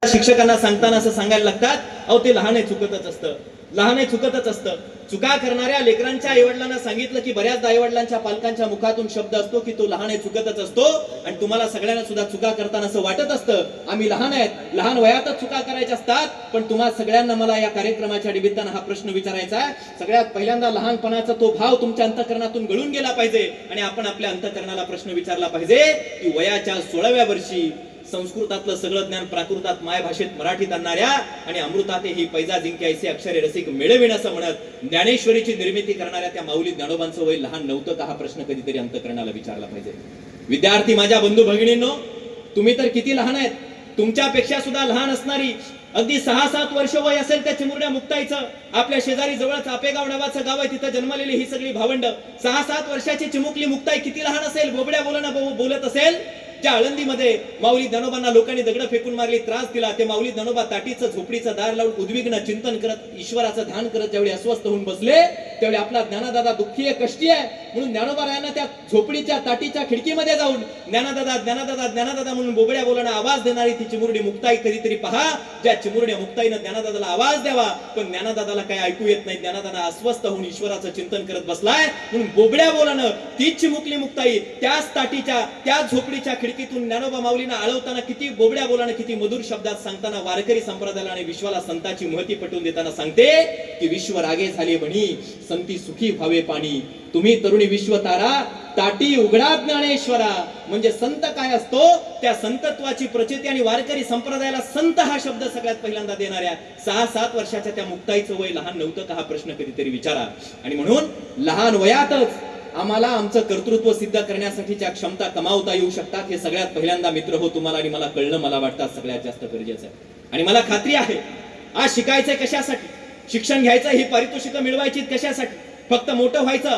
शिक्षकांना सांगताना असं सांगायला लागतात, अहो ते लहान आहे चुकतच असतं, लहान आहे चुकतच असतं. चुका करणाऱ्या लेकरांच्या आईवडिलांना सांगितलं की बऱ्याचदा आईवडिलांच्या पालकांच्या मुखातून शब्द असतो की तो लहान आहे चुकतच असतो. आणि तुम्हाला सगळ्यांना सुद्धा चुका करताना असं वाटत असतं आम्ही लहान आहेत, लहान वयातच चुका करायच्या असतात. पण तुम्हा सगळ्यांना मला या कार्यक्रमाच्या निमित्तानं हा प्रश्न विचारायचा आहे. सगळ्यात पहिल्यांदा लहानपणाचा तो भाव तुमच्या अंतःकरणातून गळून गेला पाहिजे आणि आपण आपल्या अंतःकरणाला प्रश्न विचारला पाहिजे की वयाच्या 16व्या वर्षी संस्कृतातलं सगळं ज्ञान प्राकृतात माय भाषेत मराठीत आणणाऱ्या आणि अमृतात ही पैजा जिंके ऐसे अक्षरे रसिक मिळविन असं म्हणत ज्ञानेश्वरीची निर्मिती करणाऱ्या त्या माऊली ज्ञानोबांचं वय लहान नव्हतं का, हा प्रश्न कधीतरी अंतःकरणाला विचारला पाहिजे. विद्यार्थी माझ्या बंधू भगिनींनो, तुम्ही तर किती लहान आहेत. तुमच्यापेक्षा सुद्धा लहान असणारी अगदी 6-7 वर्ष वय असेल त्या चिमुरड्या मुक्ताईचं, आपल्या शेजारी जवळच आपेगाव नावाचं गाव आहे, तिथं जन्मलेली ही सगळी भावंड. 6-7 वर्षाची चिमुकली मुक्ताई किती लहान असेल, बोबड्या बोलत असेल. ज्या आळंदीमध्ये माऊली ज्ञानोबांना लोकांनी दगड फेकून मारली, त्रास दिला, ते माऊली ज्ञानोबा ताटीचं झोपडीचं दार लावून उद्विग्न चिंतन करत ईश्वराचं ध्यान करत ज्यावेळी अस्वस्थ होऊन बसले, त्यावेळी आपला ज्ञानदादा दुःखी आहे, कष्टी आहे म्हणून ज्ञानोबा रायांना त्या झोपडीच्या ताटीच्या खिडकीमध्ये जाऊन ज्ञानदादा ज्ञानदादा ज्ञानदादा म्हणून बोबड्या बोलणं आवाज देणारी ती चिमुरडी मुक्ताई कधीतरी पहा. ज्या चिमुरड्या मुक्ताईनं ज्ञानदादाला आवाज द्यावा पण ज्ञानदादाला काही ऐकू येत नाही, ज्ञानदादा अस्वस्थ होऊन ईश्वराचं चिंतन करत बसलाय म्हणून बोबड्या बोलणं तीच चिमुकली मुक्ताई त्याच ताटीच्या त्याच झोपडीच्या खिडकीतून ज्ञानोबा माऊलींना आळवताना किती बोबड्या बोलणं किती मधुर शब्दात सांगताना वारकरी संप्रदायाला आणि विश्वाला संतांची महती पटवून देताना सांगते की विश्व रागे झाले म्हणी संती सुखी व्हावे पाणी, तुम्ही तरुणी विश्व तारा ताटी उघडा ज्ञानेश्वरा. म्हणजे संत काय असतो, त्या संतत्वाची प्रचिती आणि वारकरी संप्रदायाला संत हा शब्द सगळ्यात पहिल्यांदा देणाऱ्या 6-7 वर्षाच्या त्या मुक्ताईचं वय लहान नव्हतं का, हा प्रश्न कधीतरी विचारा. आणि म्हणून लहान वयातच आम्हाला आमचं कर्तृत्व सिद्ध करण्यासाठीच्या क्षमता कमावता येऊ शकतात. हे सगळ्यात पहिल्यांदा मित्र हो तुम्हाला आणि मला कळणं मला वाटतं सगळ्यात जास्त गरजेचं आहे. आणि मला खात्री आहे आज शिकायचंय कशासाठी, शिक्षण घ्यायचं ही पारितोषिकं मिळवायची कशासाठी, फक्त मोठं व्हायचं,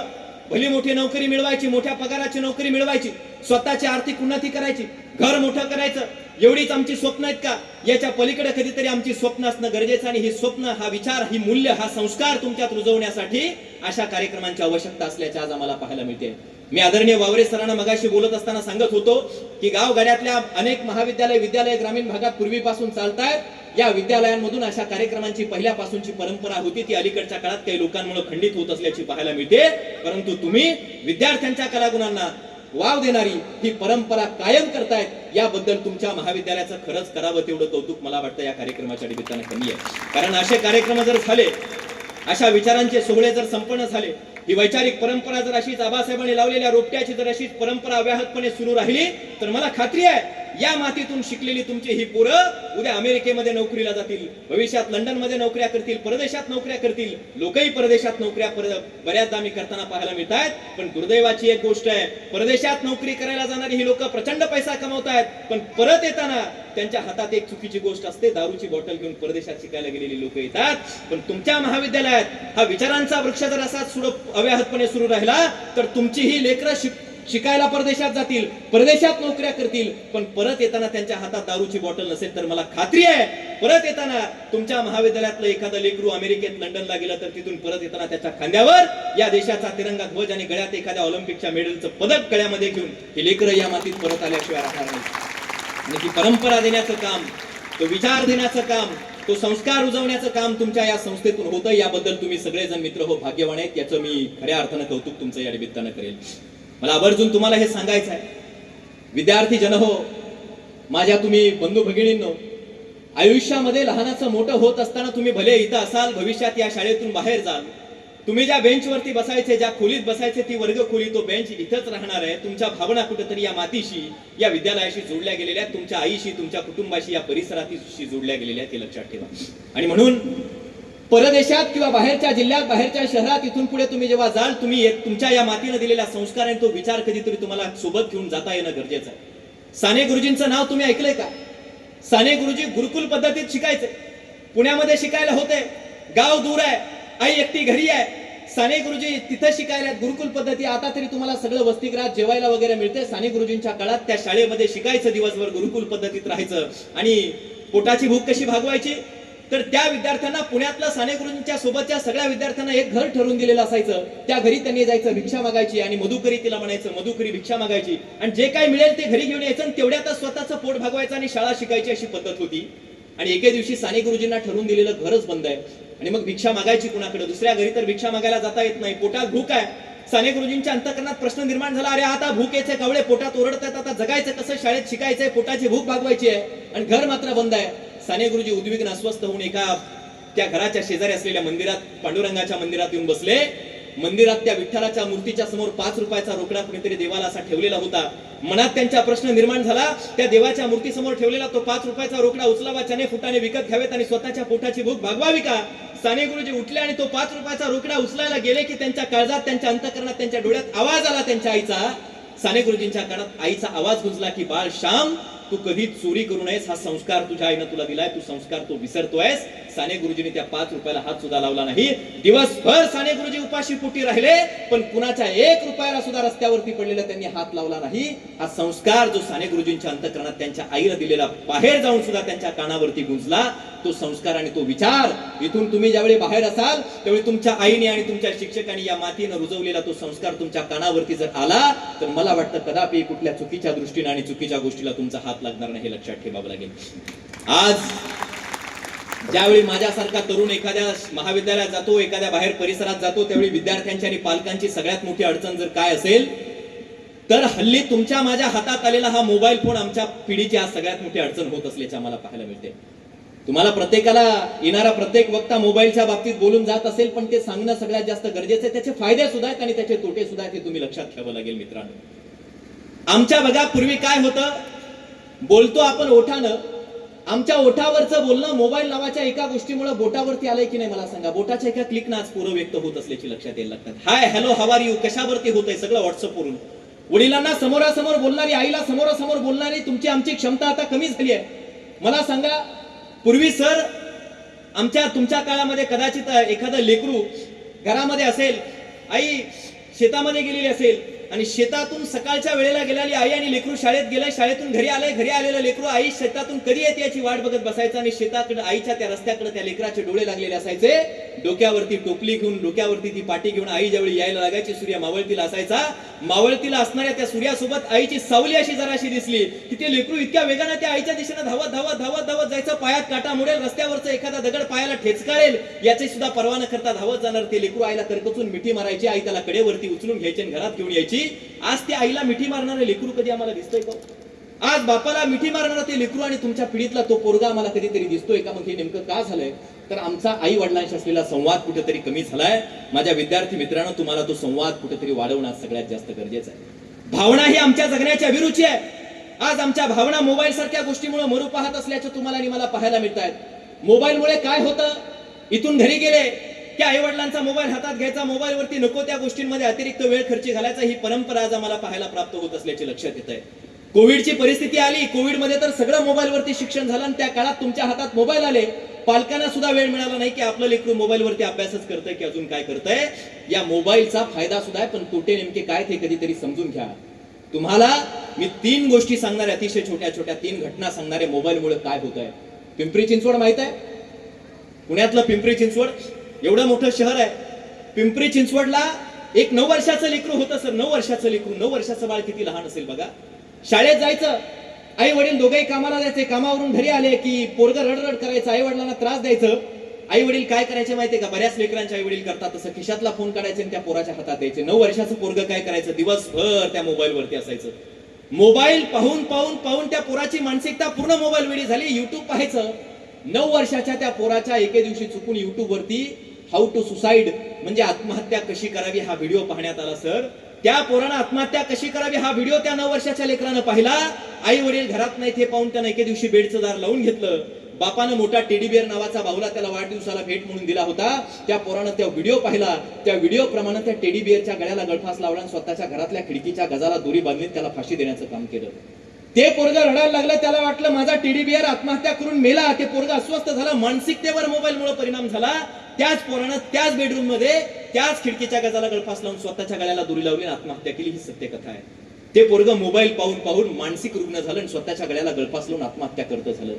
भली मोठी नोकरी मिळवायची, मोठ्या पगाराची नोकरी मिळवायची, स्वतःची आर्थिक उन्नती करायची, घर मोठं करायचं, एवढीच आमची स्वप्न आहेत का? याच्या पलीकडे कधीतरी आमची स्वप्न असणं गरजेचं. आणि ही स्वप्न, हा विचार, ही मूल्य, हा संस्कार तुमच्यात रुजवण्यासाठी अशा कार्यक्रमांची आवश्यकता असल्याचे आज आम्हाला पाहायला मिळते. मी आदरणीय वावरे सरांना मगाशी बोलत असताना सांगत होतो की गावगाड्यातल्या अनेक विद्यालय ग्रामीण भागात पूर्वीपासून चालतायत. या विद्यालयांमधून अशा कार्यक्रमांची पहिल्यापासूनची परंपरा होती, ती अलीकडच्या काळात काही लोकांमुळे खंडित होत असल्याची पाहायला मिळते. परंतु तुम्ही विद्यार्थ्यांच्या कलागुणांना वाव देणारी ही परंपरा कायम करतायत, याबद्दल तुमच्या महाविद्यालयाचं खरंच करावं तेवढं कौतुक मला वाटतं या कार्यक्रमाच्या निमित्तानं कमी आहे. कारण असे कार्यक्रम जर झाले, अशा विचारांचे सोहळे जर संपन्न झाले, ही वैचारिक परंपरा जर अशीच आबासाहेबांनी लावलेल्या रोपट्याची जर अशीच परंपरा अव्याहतपणे सुरू राहिली, तर मला खात्री आहे या मातीतून शिकलेली तुमची ही पोरं उद्या अमेरिकेमध्ये नोकरीला जातील, भविष्यात लंडनमध्ये नोकऱ्या करतील, परदेशात नोकऱ्या करतील. लोकही परदेशात नोकऱ्या बऱ्याचदा आम्ही करताना पाहायला मिळत आहेत. पण दुर्दैवाची एक गोष्ट आहे, परदेशात नोकरी करायला जाणारी ही लोक प्रचंड पैसा कमवतायत, पण परत येताना त्यांच्या हातात एक चुकीची गोष्ट असते, दारूची बॉटल घेऊन परदेशात शिकायला गेलेली लोक येतात. पण तुमच्या महाविद्यालयात हा विचारांचा वृक्ष जर असाच अव्याहतपणे सुरू राहिला तर तुमची ही लेकरं शिकायला परदेशात जातील, परदेशात नोकऱ्या करतील, पण परत येताना त्यांच्या हातात दारूची बॉटल नसेल तर मला खात्री आहे परत येताना तुमच्या महाविद्यालयातलं एखादं लेकरू अमेरिकेत लंडनला गेलं तर तिथून परत येताना त्याच्या खांद्यावर या देशाचा तिरंगा ध्वज आणि गळ्यात एखाद्या ऑलिम्पिकच्या मेडलचं पदक गळ्यामध्ये घेऊन हे लेकरं या मातीत परत आल्याशिवाय राहणार नाही. आणि ती परंपरा देण्याचं काम, तो विचार देण्याचं काम, तो संस्कार रुजवण्याचं काम तुमच्या या संस्थेतून होतं. याबद्दल तुम्ही सगळेजण मित्र हो भाग्यवान आहेत, याचं मी खऱ्या अर्थानं कौतुक तुमचं या निमित्तानं करेल. मला आवर्जून तुम्हाला हे सांगायचं आहे, विद्यार्थी जन हो, माझ्या तुम्ही बंधू भगिनींनो, आयुष्यामध्ये लहानाचं मोठं होत असताना तुम्ही भले इथं असाल, भविष्यात या शाळेतून बाहेर जाल, तुम्ही ज्या बेंचवरती बसायचे, ज्या खोलीत बसायचे, ती वर्ग खोली, तो बेंच इथंच राहणार आहे. तुमच्या भावना कुठेतरी या मातीशी, या विद्यालयाशी जोडल्या गेलेल्या आहेत, तुमच्या आईशी, तुमच्या कुटुंबाशी, या परिसराशी जोडल्या गेलेल्या आहेत, हे लक्षात ठेवा. आणि म्हणून परदेशात किंवा बाहेरच्या जिल्ह्यात, बाहेरच्या शहरात इथून पुढे तुम्ही जेव्हा जाल, तुम्ही तुमच्या या मातीनं दिलेल्या संस्कार आणि तो विचार कधीतरी तुम्हाला सोबत घेऊन जाता येणं गरजेचं आहे. साने गुरुजींचं नाव तुम्ही ऐकलंय का? साने गुरुजी गुरुकुल पद्धतीत शिकायचे, पुण्यामध्ये शिकायला होते, गाव दूर आहे, आई एकटी घरी आहे, साने गुरुजी तिथं शिकायला गुरुकुल पद्धती. आता तरी तुम्हाला सगळं वसतिगृहात जेवायला वगैरे मिळते. साने गुरुजींच्या काळात त्या शाळेमध्ये शिकायचं, दिवसभर गुरुकुल पद्धतीत राहायचं. आणि पोटाची भूक कशी भागवायची, तर त्या विद्यार्थ्यांना पुण्यातल्या साने गुरुजींच्या सोबतच्या सगळ्या विद्यार्थ्यांना एक घर ठरवून दिलेलं असायचं. त्या घरी त्यांनी जायचं, भिक्षा मागायची आणि मधुकरी तिला म्हणायचं, मधुकरी भिक्षा मागायची आणि जे काही मिळेल ते घरी घेऊन यायचं आणि तेवढ्यातच स्वतःचं पोट भागवायचं आणि शाळा शिकायची, अशी पद्धत होती. आणि एके दिवशी साने गुरुजींना ठरवून दिलेलं घरच बंद आहे आणि मग भिक्षा मागायची कुणाकडे? दुसऱ्या घरी तर भिक्षा मागायला जाता येत नाही, पोटात भूक आहे. साने गुरुजींच्या अंतःकरणात प्रश्न निर्माण झाला, अरे आता भूकेचे कवळे पोटात ओरडतात, आता जगायचं कसं? शाळेत शिकायचंय, पोटाची भूक भागवायची आहे आणि घर मात्र बंद आहे. साने गुरुजी उद्विग्न अस्वस्थ होऊन एका त्या घराच्या शेजारी असलेल्या मंदिरात, पांडुरंगाच्या मंदिरात येऊन बसले. मंदिरात त्या विठ्ठलाच्या मूर्तीच्या समोर 5 रुपयाचा रोकडा कुणीतरी देवाला असा ठेवलेला होता. मनात त्यांचा प्रश्न निर्माण झाला, त्या देवाच्या मूर्ती समोर ठेवलेला तो 5 रुपयाचा रोकडा उचलावा, चणे फुटाने विकत घ्यावेत आणि स्वतःच्या पोटाची भूक भागवावी का? साने गुरुजी उठले आणि तो 5 रुपयाचा रोकडा उचलायला गेले की त्यांच्या काळजात, त्यांच्या अंतःकरणात, त्यांच्या डोळ्यात आवाज आला त्यांच्या आईचा. साने गुरुजींच्या कानात आईचा आवाज गुंजला की बाळ श्याम, तू कधी चोरी करू नयेस, हा संस्कार तुझ्या आईनं तुला दिलाय, तू संस्कार तो विसरतोयस. साने गुरुजींनी त्या 5 रुपयाला हात सुद्धा लावला नाही. दिवसभर साने गुरुजी उपाशी पोटी राहिले, पण कुणाच्या 1 रुपयाला सुद्धा रस्त्यावरती पडलेला त्यांनी हात लावला नाही. हा संस्कार जो साने गुरुजींच्या अंतःकरणात त्यांच्या आईला दिलेला बाहेर जाऊन सुद्धा त्यांच्या कानावरती गुंजला. तो संस्कार आणि तो विचार, इथून तुम्ही ज्यावेळी बाहेर असाल त्यावेळी तुमच्या आईने आणि तुमच्या शिक्षकांनी या मातीनं रुजवलेला तो संस्कार तुमच्या कानावरती जर आला तर मला वाटतं कदापि कुठल्या चुकीच्या दृष्टीने आणि चुकीच्या गोष्टीला तुमचा हात लागणार नाही, हे लक्षात ठेवावं लागेल. आज ज्यावेळी माझ्यासारखा तरुण एखाद्या महाविद्यालयात जातो, एखाद्या बाहेर परिसरात जातो, त्यावेळी विद्यार्थ्यांची आणि पालकांची सगळ्यात मोठी अडचण जर काय असेल तर हल्ली तुमच्या माझ्या हातात आलेला हा मोबाईल फोन आमच्या पिढीची आज सगळ्यात मोठी अडचण होत असल्याचे आम्हाला पाहायला मिळते. तुम्हाला प्रत्येकाला येणारा प्रत्येक वक्ता मोबाईलच्या बाबतीत बोलून जात असेल, पण ते सांगणं सगळ्यात जास्त गरजेचं आहे. त्याचे फायदे सुद्धा आहेत आणि त्याचे तोटे सुद्धा आहेत, हे तुम्ही लक्षात ठेवावं लागेल मित्रांनो. आमच्या बघा पूर्वी काय होतं, बोलतो आपण ओठानं, आमच्या ओठावरचं बोलणं मोबाईल नावाच्या एका गोष्टीमुळे बोटावरती आलंय की नाही मला सांगा? बोटाच्या एका क्लिकनं आज पूर्ण व्यक्त होत असल्याची लक्षात यायला लागतात. हाय, हॅलो, हाव आर यू, कशावरती होतंय सगळं व्हॉट्सअपवरून. वडिलांना समोरासमोर बोलणारी, आईला समोरासमोर बोलणारी तुमची आमची क्षमता आता कमी झाली आहे. मला सांगा, पूर्वी सर आमच्या तुमच्या काळामध्ये कदाचित एखादं लेकरू घरामध्ये असेल, आई शेतामध्ये गेलेली असेल आणि शेतातून सकाळच्या वेळेला गेलेली आई आणि लेकरू शाळेत गेलाय, शाळेतून घरी आलंय, घरी आलेलं लेकरू आई शेतातून कधी येते याची वाट बघत बसायचं आणि शेताकडे आईच्या त्या रस्त्याकडे त्या लेकराचे डोळे लागलेले असायचे. डोक्यावरती टोपली घेऊन, डोक्यावरती ती पाटी घेऊन आई ज्यावेळी यायला लागायची, सूर्य मावळतीला असायचा. मावळतीला असणाऱ्या त्या सूर्यासोबत आईची सावली अशी जराशी दिसली की ते लेकरू इतक्या वेगाने त्या आईच्या दिशेने धावत धावत धावत धावत जायचं. पायात काटा मुडेल, रस्त्यावरचा एखादा दगड पायाला ठेचकाळेल याची सुद्धा पर्वा न करता धावत जाणार ते लेकरू आईला करकचून मिठी मारायची. आई त्याला कडेवरती उचलून घ्यायची आणि घरात घेऊन यायची. आज त्या आईला मिठी मारणारे लेकरू कधी आम्हाला दिसतोय का? आज बापाला मिठी मारणारा ते लेकरू आणि तुमच्या पिढीतला तो पोरगा आम्हाला कधीतरी दिसतोय का? मग हे नेमकं का झालंय? तर आमचा आई वडिलांशी असलेला संवाद कुठेतरी कमी झालाय. माझ्या विद्यार्थी मित्रांनो, तुम्हाला तो संवाद कुठेतरी वाढवणं सगळ्यात जास्त गरजेचं आहे. भावना ही आमच्या जगण्याची अभिरुची आहे. आज आमच्या भावना मोबाईल सारख्या गोष्टीमुळे मरू पाहत असल्याचं तुम्हाला आणि मला पाहायला मिळत आहेत. मोबाईलमुळे काय होतं, इथून घरी गेले की आई वडिलांचा मोबाईल हातात घ्यायचा, मोबाईलवरती नको त्या गोष्टींमध्ये अतिरिक्त वेळ खर्च घालायचा, ही परंपरा आज आम्हाला पाहायला प्राप्त होत असल्याचे लक्षात येत आहे. कोविडची परिस्थिती आली, कोविडमध्ये तर सगळं मोबाईलवरती शिक्षण झालं आणि त्या काळात तुमच्या हातात मोबाईल आले. पालकांना सुद्धा वेळ मिळाला नाही की आपलं लेकरू मोबाईलवरती अभ्यासच करतंय की अजून काय करतंय. या मोबाईलचा फायदा सुद्धा आहे, पण तोटे नेमके काय ते कधीतरी समजून घ्या. तुम्हाला मी 3 गोष्टी सांगणार, अतिशय छोट्या छोट्या 3 घटना सांगणारे मोबाईलमुळे काय होत आहे. पिंपरी चिंचवड माहित आहे? पुण्यातलं पिंपरी चिंचवड एवढं मोठं शहर आहे. पिंपरी चिंचवडला एक 9 वर्षाचं लेकरू होतं सर. 9 वर्षाचं लेकरू, 9 वर्षाचं बाळ किती लहान असेल बघा. शाळेत जायचं, आई वडील दोघेही कामाला जायचे, कामावरून घरी आले की पोरगं रडरड करायचं, आई वडिलांना त्रास द्यायचं. आई वडील काय करायचे माहितीये का? बऱ्याच लेकरांचे आई वडील करतात तसं, खिशातला फोन काढायचे आणि त्या पोराच्या हातात द्यायचे. 9 वर्षाचं पोरगं काय करायचं, दिवसभर त्या मोबाईल वरती असायचं. मोबाईल पाहून पाहून पाहून त्या पोराची मानसिकता पूर्ण मोबाईल वेळी झाली. युट्यूब पाहायचं. 9 वर्षाच्या त्या पोराच्या एके दिवशी चुकून युट्यूब वरती हाऊ टू सुसाइड म्हणजे आत्महत्या कशी करावी हा व्हिडिओ पाहण्यात आला सर. त्या पोरानं आत्महत्या कशी करावी हा व्हिडिओ त्या 9 वर्षाच्या लेकरानं पाहिला. आई वडील घरात नाही ते पाहून त्यानं एके दिवशी बेडचं दार लावून घेतलं. बापानं मोठा टेडी बिअर नावाचा बाहुला त्याला वाढदिवसाला भेट म्हणून दिला होता. त्या पोरानं त्या व्हिडिओ पाहिला. त्या व्हिडिओ प्रमाणे त्या टेडी बिअरच्या गळ्याला गळफास लावला आणि स्वतःच्या घरातल्या खिडकीच्या गजाला दोरी बांधली, त्याला फाशी देण्याचं काम केलं. ते पोरगं रडायला लागलं. त्याला वाटलं माझा टेडी बिअर आत्महत्या करून मेला. ते पोरगं अस्वस्थ झालं. मानसिकतेवर मोबाईलमुळे परिणाम झाला. त्याच पोरानं त्याच बेडरूम मध्ये त्याच खिडकीच्या गजाला गळफास लावून स्वतःच्या गळ्याला दोरी लावली आणि आत्महत्या केली. ही सत्य कथा आहे. ते पोरगं मोबाईल पाहून पाहून मानसिक रुग्ण झालं आणि स्वतःच्या गळ्याला गळफास लावून आत्महत्या करत झालं.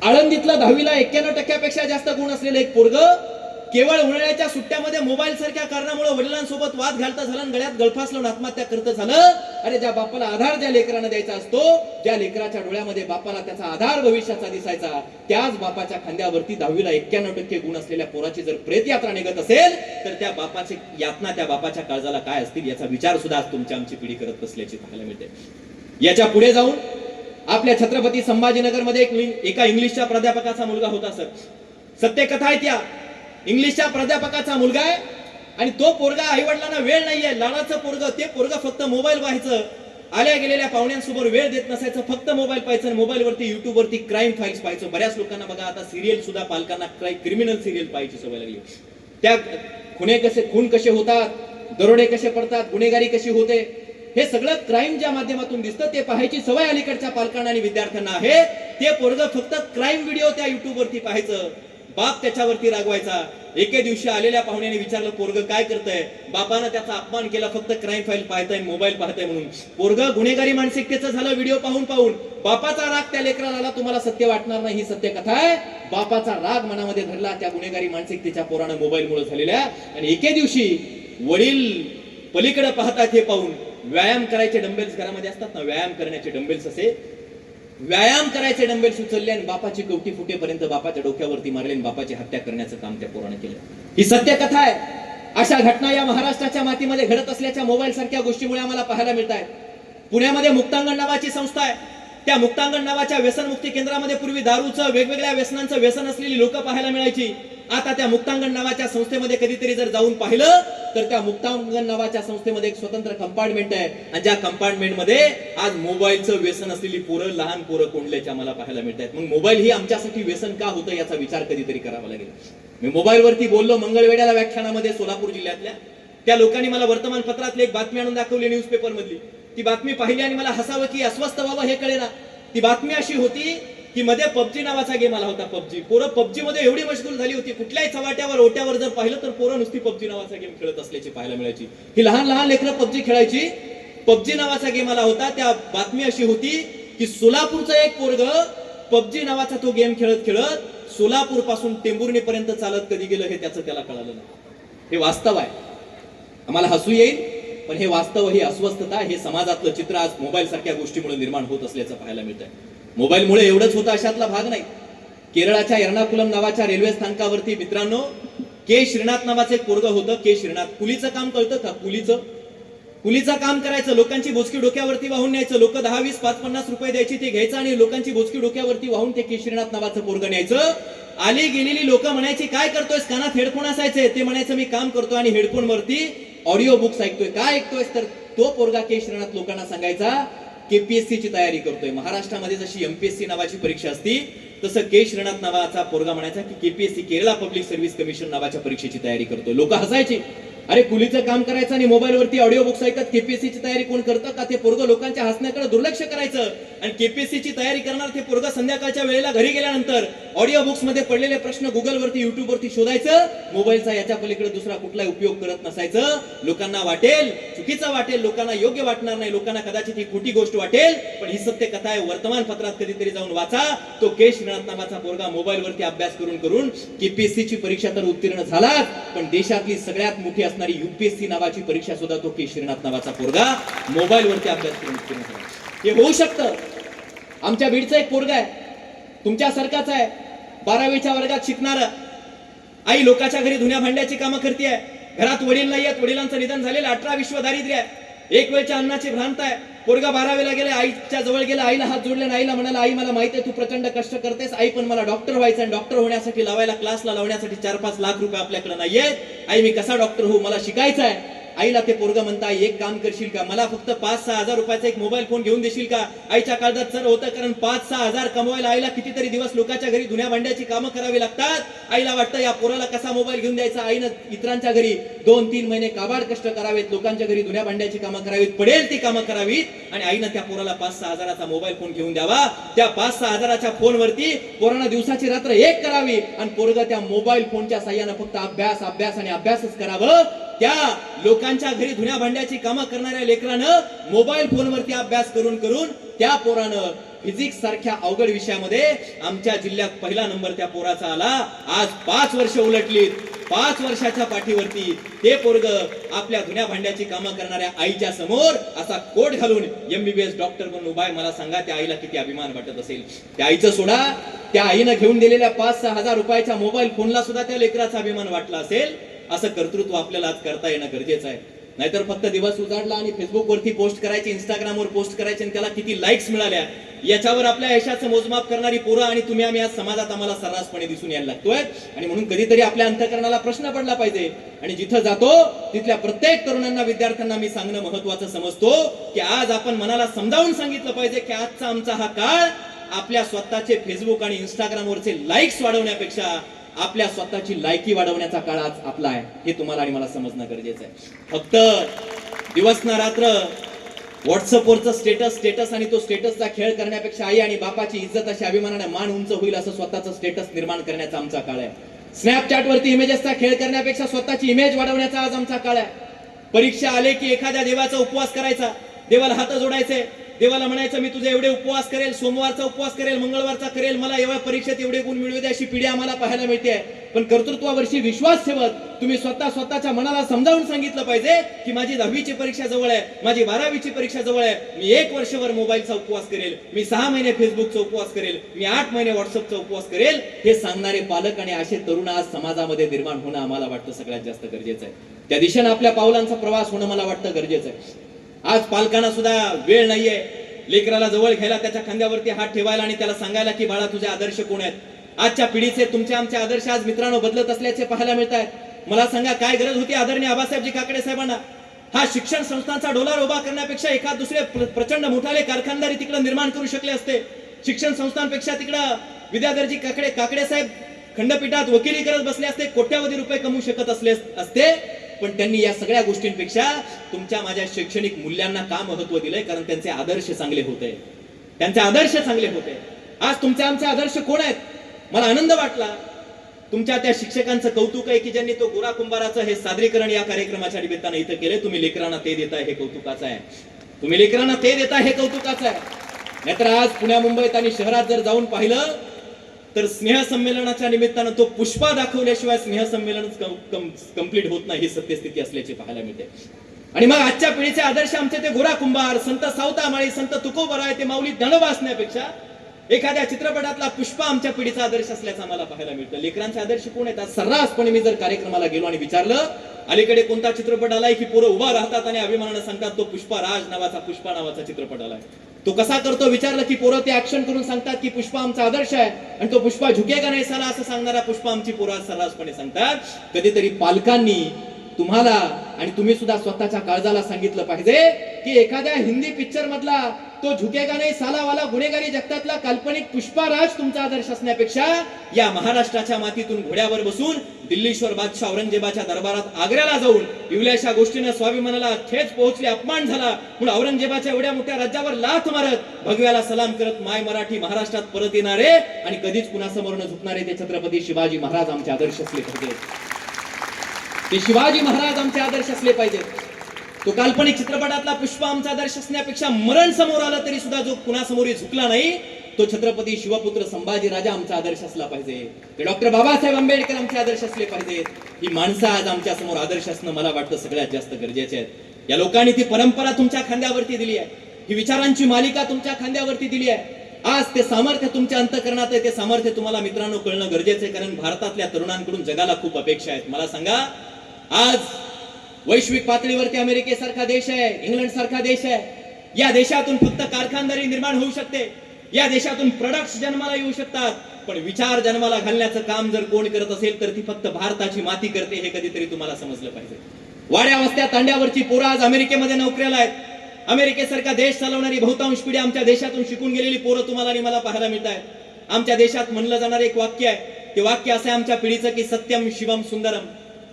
आळंदीतला 10वीला 91% जास्त गुण असलेलं एक पोरगं केवळ उन्हाळ्याच्या सुट्ट्यामध्ये मोबाईल सारख्या कारणामुळे वडिलांसोबत वाद घालता झाला आणि गळ्यात गळफास लावून आत्महत्या करता झालं. अरे ज्या बापाला आधार ज्या लेकरांना द्यायचा असतो, ज्या लेकराच्या डोळ्यामध्ये बापाला त्याचा आधार भविष्याचा दिसायचा, त्याच बापाच्या खांद्यावरती 10वीला 91% गुण असलेल्या पोराची जर प्रेत यात्रा निघत असेल तर त्या बापाची यातना त्या बापाच्या काळजाला काय असतील याचा विचार सुद्धा आज तुमची आमची पिढी करत असल्याची पाहायला मिळते. याच्या पुढे जाऊन आपल्या छत्रपती संभाजीनगरमध्ये एका इंग्लिशच्या प्राध्यापकाचा मुलगा होता. सत्य कथा आहे त्या. इंग्लिशच्या प्राध्यापकाचा मुलगा आहे आणि तो पोरगा आई वडिलांना वेळ नाहीये, लाडाचं पोरग, ते पोरग फक्त मोबाईल पाहायचं, आल्या गेलेल्या पाहुण्यांसमोर वेळ देत नसायचं, फक्त मोबाईल पाहायचं, मोबाईल वरती युट्यूब वरती क्राईम फाईल्स पाहायचं. बऱ्याच लोकांना बघा आता सिरियल सुद्धा पालकांना क्रिमिनल सिरियल पाहायची सवय लागली. त्या खून कसे होतात, दरोडे कसे पडतात, गुन्हेगारी कशी होते, हे सगळं क्राईम ज्या माध्यमातून दिसतं ते पाहायची सवय अलीकडच्या पालकांना आणि विद्यार्थ्यांना आहे. ते पोरग फक्त क्राईम व्हिडिओ त्या युट्यूब वरती पाहायचं, बाप त्याच्यावरती रागवायचा. एके दिवशी आलेल्या पाहुण्याने विचारलं पोरग काय करतंय, बापानं त्याचा अपमान केला, फक्त क्राईम फाईल पाहताय, मोबाईल पाहताय म्हणून. पोरग गुन्हेगारी मानसिकतेचं झालं व्हिडिओ पाहून पाहून. बापाचा राग त्या लेकराला आला, तुम्हाला सत्य वाटणार नाही, ही सत्य कथा आहे. बापाचा राग मनामध्ये धरला त्या गुन्हेगारी मानसिकतेच्या पोरानं मोबाईलमुळे झालेल्या. आणि एके दिवशी वडील पलीकडे पाहतात हे पाहून व्यायाम करायचे डंबेल्स घरामध्ये असतात ना, व्यायाम करण्याचे डंबेल्स, असे व्यायाम करायचे डंबेल्स उचलले आणि बापाची कवटी फुटेपर्यंत बापाच्या डोक्यावरती मारले आणि बापाची हत्या करण्याचं काम त्या पोराने केलं. ही सत्य कथा आहे. अशा घटना या महाराष्ट्राच्या मातीमध्ये घडत असल्याच्या मोबाईल सारख्या गोष्टीमुळे आम्हाला पाहायला मिळत आहेत. पुण्यामध्ये मुक्तांगण नावाची संस्था आहे. त्या मुक्तांगण नावाच्या व्यसनमुक्ती केंद्रामध्ये पूर्वी दारूचं वेगवेगळ्या व्यसनांचं व्यसन असलेली लोक पाहायला मिळायची. आता त्या मुक्तांगण नावाच्या संस्थेमध्ये कधीतरी जर जाऊन पाहिलं तर त्या मुक्तांगण नावाच्या संस्थेमध्ये एक स्वतंत्र कंपार्टमेंट आहे आणि ज्या कंपार्टमेंटमध्ये आज मोबाईलचं व्यसन असलेली पोरं, लहान पोरं कोंडल्याच्या मला पाहायला मिळत आहेत. मग मोबाईल ही आमच्यासाठी व्यसन का होतं याचा विचार कधीतरी करावा लागेल. मी मोबाईलवरती बोललो मंगळवेढ्याला व्याख्यानामध्ये सोलापूर जिल्ह्यातल्या त्या लोकांनी मला वर्तमानपत्रातली एक बातमी आणून दाखवली, न्यूजपेपर मधली. ती बातमी पाहिली आणि मला हसावं की अस्वस्थ व्हावं हे कळेना. ती बातमी अशी होती की मध्ये पबजी नावाचा गेम आला होता. पबजी, पोरं पबजी मध्ये एवढी मशगूल झाली होती, कुठल्याही चव्हाट्यावर ओट्यावर जर पाहिलं तर पोरं नुसती पबजी नावाचा गेम खेळत असल्याची पाहायला मिळायची. ही लहान लहान लेकरं पबजी खेळायची. पबजी नावाचा गेम आला होता. त्या बातमी अशी होती की सोलापूरचं एक पोरग पबजी नावाचा तो गेम खेळत खेळत सोलापूर पासून टेंभुर्णी पर्यंत चालत कधी गेलं हे त्याचं त्याला कळालं नाही. हे वास्तव आहे. आम्हाला हसू येईल पण हे वास्तव, ही अस्वस्थता, हे समाजातलं चित्र आज मोबाईल सारख्या गोष्टीमुळे निर्माण होत असल्याचं पाहायला मिळत आहे. मोबाईलमुळे एवढंच होतं अशातला भाग नाही. केरळाच्या एर्नाकुलम नावाच्या रेल्वे स्थानकावरती मित्रांनो के श्रीनाथ नावाचं एक पोरग होतं. के श्रीनाथ कुलीचं काम कळतं का? कुलीचं काम करायचं, लोकांची बोचकी डोक्यावरती वाहून न्यायचं. लोक 10, 20, 5, 50 रुपये द्यायची, ते घ्यायचं आणि लोकांची बोचकी डोक्यावरती वाहून ते के श्रीनाथ नावाचं पोरग न्यायचं. आली गेलेली लोक म्हणायची काय करतोयस, कानात हेडफोन असायचे, ते म्हणायचं मी काम करतोय आणि हेडफोन वरती ऑडिओ बुक्स ऐकतोय. काय ऐकतोयस तर तो पोरगा के श्रीनाथ लोकांना सांगायचा केपीएससी ची तयारी करतोय. महाराष्ट्रामध्ये जशी एमपीएससी नावाची परीक्षा असती तसं के श्रीनाथ नावाचा पोरगा म्हणायचा की KPSC, Kerala public service commission नावाच्या परीक्षेची तयारी करतोय. लोक हसायची, अरे कुलीचं काम करायचं आणि मोबाईल वरती ऑडिओ बुक्स ऐकत केपीएससी ची तयारी कोण करतं का? ते पोरग लोकांच्या हसण्याकडे दुर्लक्ष करायचं आणि केपीएससी ची तयारी करणार ते पोरग संध्याकाळच्या वेळेला घरी गेल्यानंतर ऑडिओ बुक्स मध्ये पडलेले प्रश्न गुगल वरती, युट्यूब वरती शोधायचं. मोबाईलचा याच्या पलीकडे दुसरा कुठलाही उपयोग करत नसायचं. लोकांना वाटेल, चुकीचं वाटेल, लोकांना योग्य वाटणार नाही, लोकांना कदाचित ही खोटी गोष्ट वाटेल, पण ही सत्य कथा आहे. वर्तमानपत्रात कधीतरी जाऊन वाचा. तो के श्रीनाथ नावाचा पोरगा मोबाईल वरती अभ्यास करून करून केपीएससी ची परीक्षा तर उत्तीर्ण झाला, पण देशातली सगळ्यात मोठी असणारी यूपीएससी नावाची परीक्षा सुद्धा तो के श्रीनाथ नावाचा पोरगा मोबाईल वरती अभ्यास करून उत्तीर्ण झाला. हे होऊ शकतं. आमच्या बीडचा एक पोरगा आहे, तुमच्यासारखाच आहे, 12वीच्या वर्गात शिकणार. आई लोकांच्या घरी धुण्या भांड्याची कामं करते. घरात वडील नाही आहेत, वडिलांचं निधन झालेलं, 18 विश्व दारिद्र्य आहे, एक वेळच्या अन्नाची भ्रांत आहे. पोरगा 12वीला गेले, आईच्या जवळ गेला, आईला हात जोडले, आईला म्हणाला आई मला माहिती आहे तू प्रचंड कष्ट करतेस, आई पण मला डॉक्टर व्हायचं आणि डॉक्टर होण्यासाठी लावायला क्लासला लावण्यासाठी 4-5 लाख रुपये आपल्याकडे नाहीयेत. आई मी कसा डॉक्टर होऊ, मला शिकायचं आहे. आईला ते पोरगा म्हणता एक काम करशील का, मला फक्त 5-6 हजार रुपयाचा एक मोबाईल फोन घेऊन देशील का? आईच्या काळजात सर होतं, कारण 5-6 हजार कमवायला आईला कितीतरी दिवस लोकांच्या घरी धुण्या भांड्याची कामं करावी लागतात. आईला वाटतं या पोराला कसा मोबाईल घेऊन द्यायचा. आईनं इतरांच्या घरी 2-3 महिने काबाड कष्ट करावेत, लोकांच्या घरी धुण्या भांड्याची कामं करावीत, पडेल ती कामं करावीत आणि आईनं त्या पोराला 5-6 हजाराचा मोबाईल फोन घेऊन द्यावा. त्या 5-6 हजाराच्या फोनवरती पोरांना दिवसाची रात्र एक करावी आणि पोरगा त्या मोबाईल फोनच्या साह्यानं फक्त अभ्यास अभ्यास आणि अभ्यासच करावं. त्या लोकांच्या घरी धुण्या भांड्याची कामं करणाऱ्या लेकरानं मोबाईल फोनवरती अभ्यास करून करून त्या पोरानं फिजिक्स सारख्या अवघड विषयामध्ये आमच्या जिल्ह्यात पहिला नंबर त्या पोराचा आला. आज 5 वर्ष उलटलीत. 5 वर्षाच्या पाठीवरती ते पोरग आपल्या धुण्या भांड्याची कामं करणाऱ्या आईच्या समोर असा कोट घालून MBBS डॉक्टर म्हणून उभा आहे. मला सांगा त्या आईला किती अभिमान वाटत असेल. त्या आईचं सोडा, त्या आईनं घेऊन दिलेल्या 5-6 हजार रुपयाच्या मोबाईल फोनला सुद्धा त्या लेकराचा अभिमान वाटला असेल. असं कर्तृत्व आपल्याला आज करता येणं गरजेचं आहे. नाहीतर फक्त दिवस उजाडला आणि फेसबुक वरती पोस्ट करायचे, इंस्टाग्रामवर पोस्ट करायचे आणि त्याला किती लाईक्स मिळाल्या याच्यावर आपल्या यशाचं मोजमाप करणारी पोरं आणि तुम्ही आम्ही आज समाजात आम्हाला सर्रासपणे दिसून यायला लागतोय. आणि म्हणून कधीतरी आपल्या अंतःकरणाला प्रश्न पडला पाहिजे. आणि जिथं जातो तिथल्या प्रत्येक तरुणांना, विद्यार्थ्यांना मी सांगणं महत्वाचं समजतो की आज आपण मनाला समजावून सांगितलं पाहिजे की आजचा आमचा हा काळ आपल्या स्वतःचे फेसबुक आणि इंस्टाग्रामवरचे लाईक्स वाढवण्यापेक्षा आपल्या स्वतःची लायकी वाढवण्याचा काळ आज आपला आहे. हे तुम्हाला आणि मला समजणं गरजेचं आहे. फक्त दिवस ना रात्र व्हॉट्सअपवरचं स्टेटस आणि तो स्टेटसचा खेळ करण्यापेक्षा आई आणि बापाची इज्जत अशा अभिमानाने मान उंच होईल असं स्वतःचं स्टेटस निर्माण करण्याचा आमचा काळ आहे. स्नॅपचॅटवरती इमेजेसचा खेळ करण्यापेक्षा स्वतःची इमेज वाढवण्याचा आज आमचा काळ आहे. परीक्षा आले की एखाद्या देवाचा उपवास करायचा, देवाला हात जोडायचे, देवाला म्हणायचं मी तुझे एवढे उपवास करेल, सोमवारचा उपवास करेल, मंगळवारचा करेल, मला एवढ्या परीक्षेत एवढे गुण मिळवू दे, अशी पिढी आम्हाला पाहायला मिळते. पण कर्तृत्वावरची विश्वास ठेवत तुम्ही स्वतःच्या मनाला समजावून सांगितलं पाहिजे की माझी 10वीची परीक्षा जवळ आहे, माझी 12वीची परीक्षा जवळ आहे, मी 1 वर्षभर मोबाईलचा उपवास करेल, मी 6 महिने फेसबुकचा उपवास करेल, मी 8 महिने व्हॉट्सअपचा उपवास करेल. हे सांगणारे पालक आणि असे तरुण आज समाजामध्ये निर्माण होणं आम्हाला वाटतं सगळ्यात जास्त गरजेचं आहे. त्या दिशेने आपल्या पावलांचा प्रवास होणं मला वाटतं गरजेचं आहे. आज पालकांना सुद्धा वेळ नाहीये लेकराला जवळ घ्यायला, त्याच्या खांद्यावरती हात ठेवायला आणि त्याला सांगायला की बाळा तुझे आदर्श कोण आहेत. आजच्या पिढीचे तुमचे आमचे आदर्श आज मित्रांनो बदलत असल्याचे पाहायला मिळत आहेत. मला सांगा काय गरज होती आदरणीय आबासाहेबजी काकडे साहेबांना हा शिक्षण संस्थांचा डोलार उभा करण्यापेक्षा एखाद दुसरे प्रचंड मोठाले कारखानदारी तिकडे निर्माण करू शकले असते. शिक्षण संस्थांपेक्षा तिकडं विद्याधरजी काकडे साहेब खंडपीठात वकिली करत बसले असते, कोट्यावधी रुपये कमवू शकत असते. पण त्यांनी या सगळ्या गोष्टींपेक्षा तुमच्या माझ्या शैक्षणिक मूल्यांना का महत्व दिलंय, कारण त्यांचे आदर्श चांगले होते, त्यांचे आदर्श चांगले होते. आज तुमचे आमचे आदर्श कोण आहेत? मला आनंद वाटला तुमच्या त्या शिक्षकांचं कौतुक आहे की ज्यांनी तो गोरा कुंभाराचं हे सादरीकरण या कार्यक्रमाच्या निमित्तानं इथं केले. तुम्ही लेकरांना ते देताय हे कौतुकाचं आहे, तुम्ही लेकरांना ते देताय हे कौतुकाचं आहे. नाहीतर आज पुण्या मुंबईत आणि शहरात जर जाऊन पाहिलं तर स्नेह संमेलनाच्या निमित्तानं तो पुष्पा दाखवल्याशिवाय स्नेह संमेलन कंप्लीट होत नाही ही सत्यस्थिती असल्याची पाहायला मिळते. आणि मग आजच्या पिढीचे आदर्श आमचे ते गोरा कुंभार, संत सावतामाळी, संत तुकोबराय, ते माऊली दणवा असण्यापेक्षा एखाद्या चित्रपटातला पुष्पा आमच्या पिढीचा आदर्श असल्याचं आम्हाला पाहायला मिळतं. लेकरांचे आदर्श कोण आहेत? सर्रासपणे मी जर कार्यक्रमाला गेलो आणि विचारलं अलीकडे कोणता चित्रपट आलाय की पोरं उभा राहतात आणि अभिमानानं सांगतात तो पुष्पा पुष्पा नावाचा चित्रपट आलाय. तो कसा करतो विचारलं की पोरं ते ऍक्शन करून सांगतात की पुष्पा आमचा आदर्श आहे आणि तो पुष्पा झुकेगा नाही साला असं सांगणारा पुष्पा आमची पोरं सर्रासपणे सांगतात. कधीतरी पालकांनी तुम्हाला आणि तुम्ही सुद्धा स्वतःच्या काळजाला सांगितलं पाहिजे की एखाद्या हिंदी पिक्चर मधला तो झुकेगा नाही सालावाला गुन्हेगारी जगतातला काल्पनिक पुष्पाराज तुमचा आदर्श असण्यापेक्षा या महाराष्ट्राच्या मातीतून घोड्यावर बसून दिल्लीश्वर बादशाह औरंगजेबाच्या दरबारात आग्र्याला जाऊन इवल्याशा गोष्टीने स्वाभिमानाला ठेच पोहोचली, अपमान झाला म्हणून औरंगजेबाच्या एवढ्या मोठ्या राज्यावर लाथ मारत भगव्याला सलाम करत माय मराठी महाराष्ट्रात परत येणारे आणि कधीच कुणासमोर न झुकणारे ते छत्रपती शिवाजी महाराज आमचे आदर्श असले पाहिजे. ते शिवाजी महाराज आमचे आदर्श असले पाहिजेत. तो काल्पनिक चित्रपटातला पुष्पा आमचा आदर्श असण्यापेक्षा मरण समोर आलं तरी सुद्धा जो कुणासमोरही झुकला नाही तो छत्रपती शिवपुत्र संभाजी राजा आमचा आदर्श असला पाहिजे. ते डॉक्टर बाबासाहेब आंबेडकर आमचे आदर्श असले पाहिजेत. ही माणसं आज आमच्या समोर आदर्श असणं मला वाटतं सगळ्यात जास्त गरजेचे आहेत. या लोकांनी ती परंपरा तुमच्या खांद्यावरती दिली आहे, ही विचारांची मालिका तुमच्या खांद्यावरती दिली आहे. आज ते सामर्थ्य तुमच्या अंतःकरणात आहे, ते सामर्थ्य तुम्हाला मित्रांनो कळणं गरजेचं आहे. कारण भारतातल्या तरुणांकडून जगाला खूप अपेक्षा आहेत. मला सांगा आज वैश्विक पातळीवरती अमेरिकेसारखा देश आहे, इंग्लंड सारखा देश आहे. या देशातून फक्त कारखानदारी निर्माण होऊ शकते, या देशातून प्रोडक्ट्स जन्माला येऊ शकतात. पण विचार जन्माला घालण्याचं काम जर कोण करत असेल तर ती फक्त भारताची माती करते, हे कधीतरी तुम्हाला समजलं पाहिजे. वाड्या वस्त्या तांड्यावरची पोरं आज अमेरिकेमध्ये नोकऱ्याला आहेत. अमेरिकेसारखा देश चालवणारी बहुतांश पिढी आमच्या देशातून शिकून गेलेली पोरं तुम्हाला आणि मला पाहायला मिळत आहेत. आमच्या देशात म्हणलं जाणारं एक वाक्य आहे, ते वाक्य असं आहे आमच्या पिढीचं की सत्यम शिवम सुंदरम.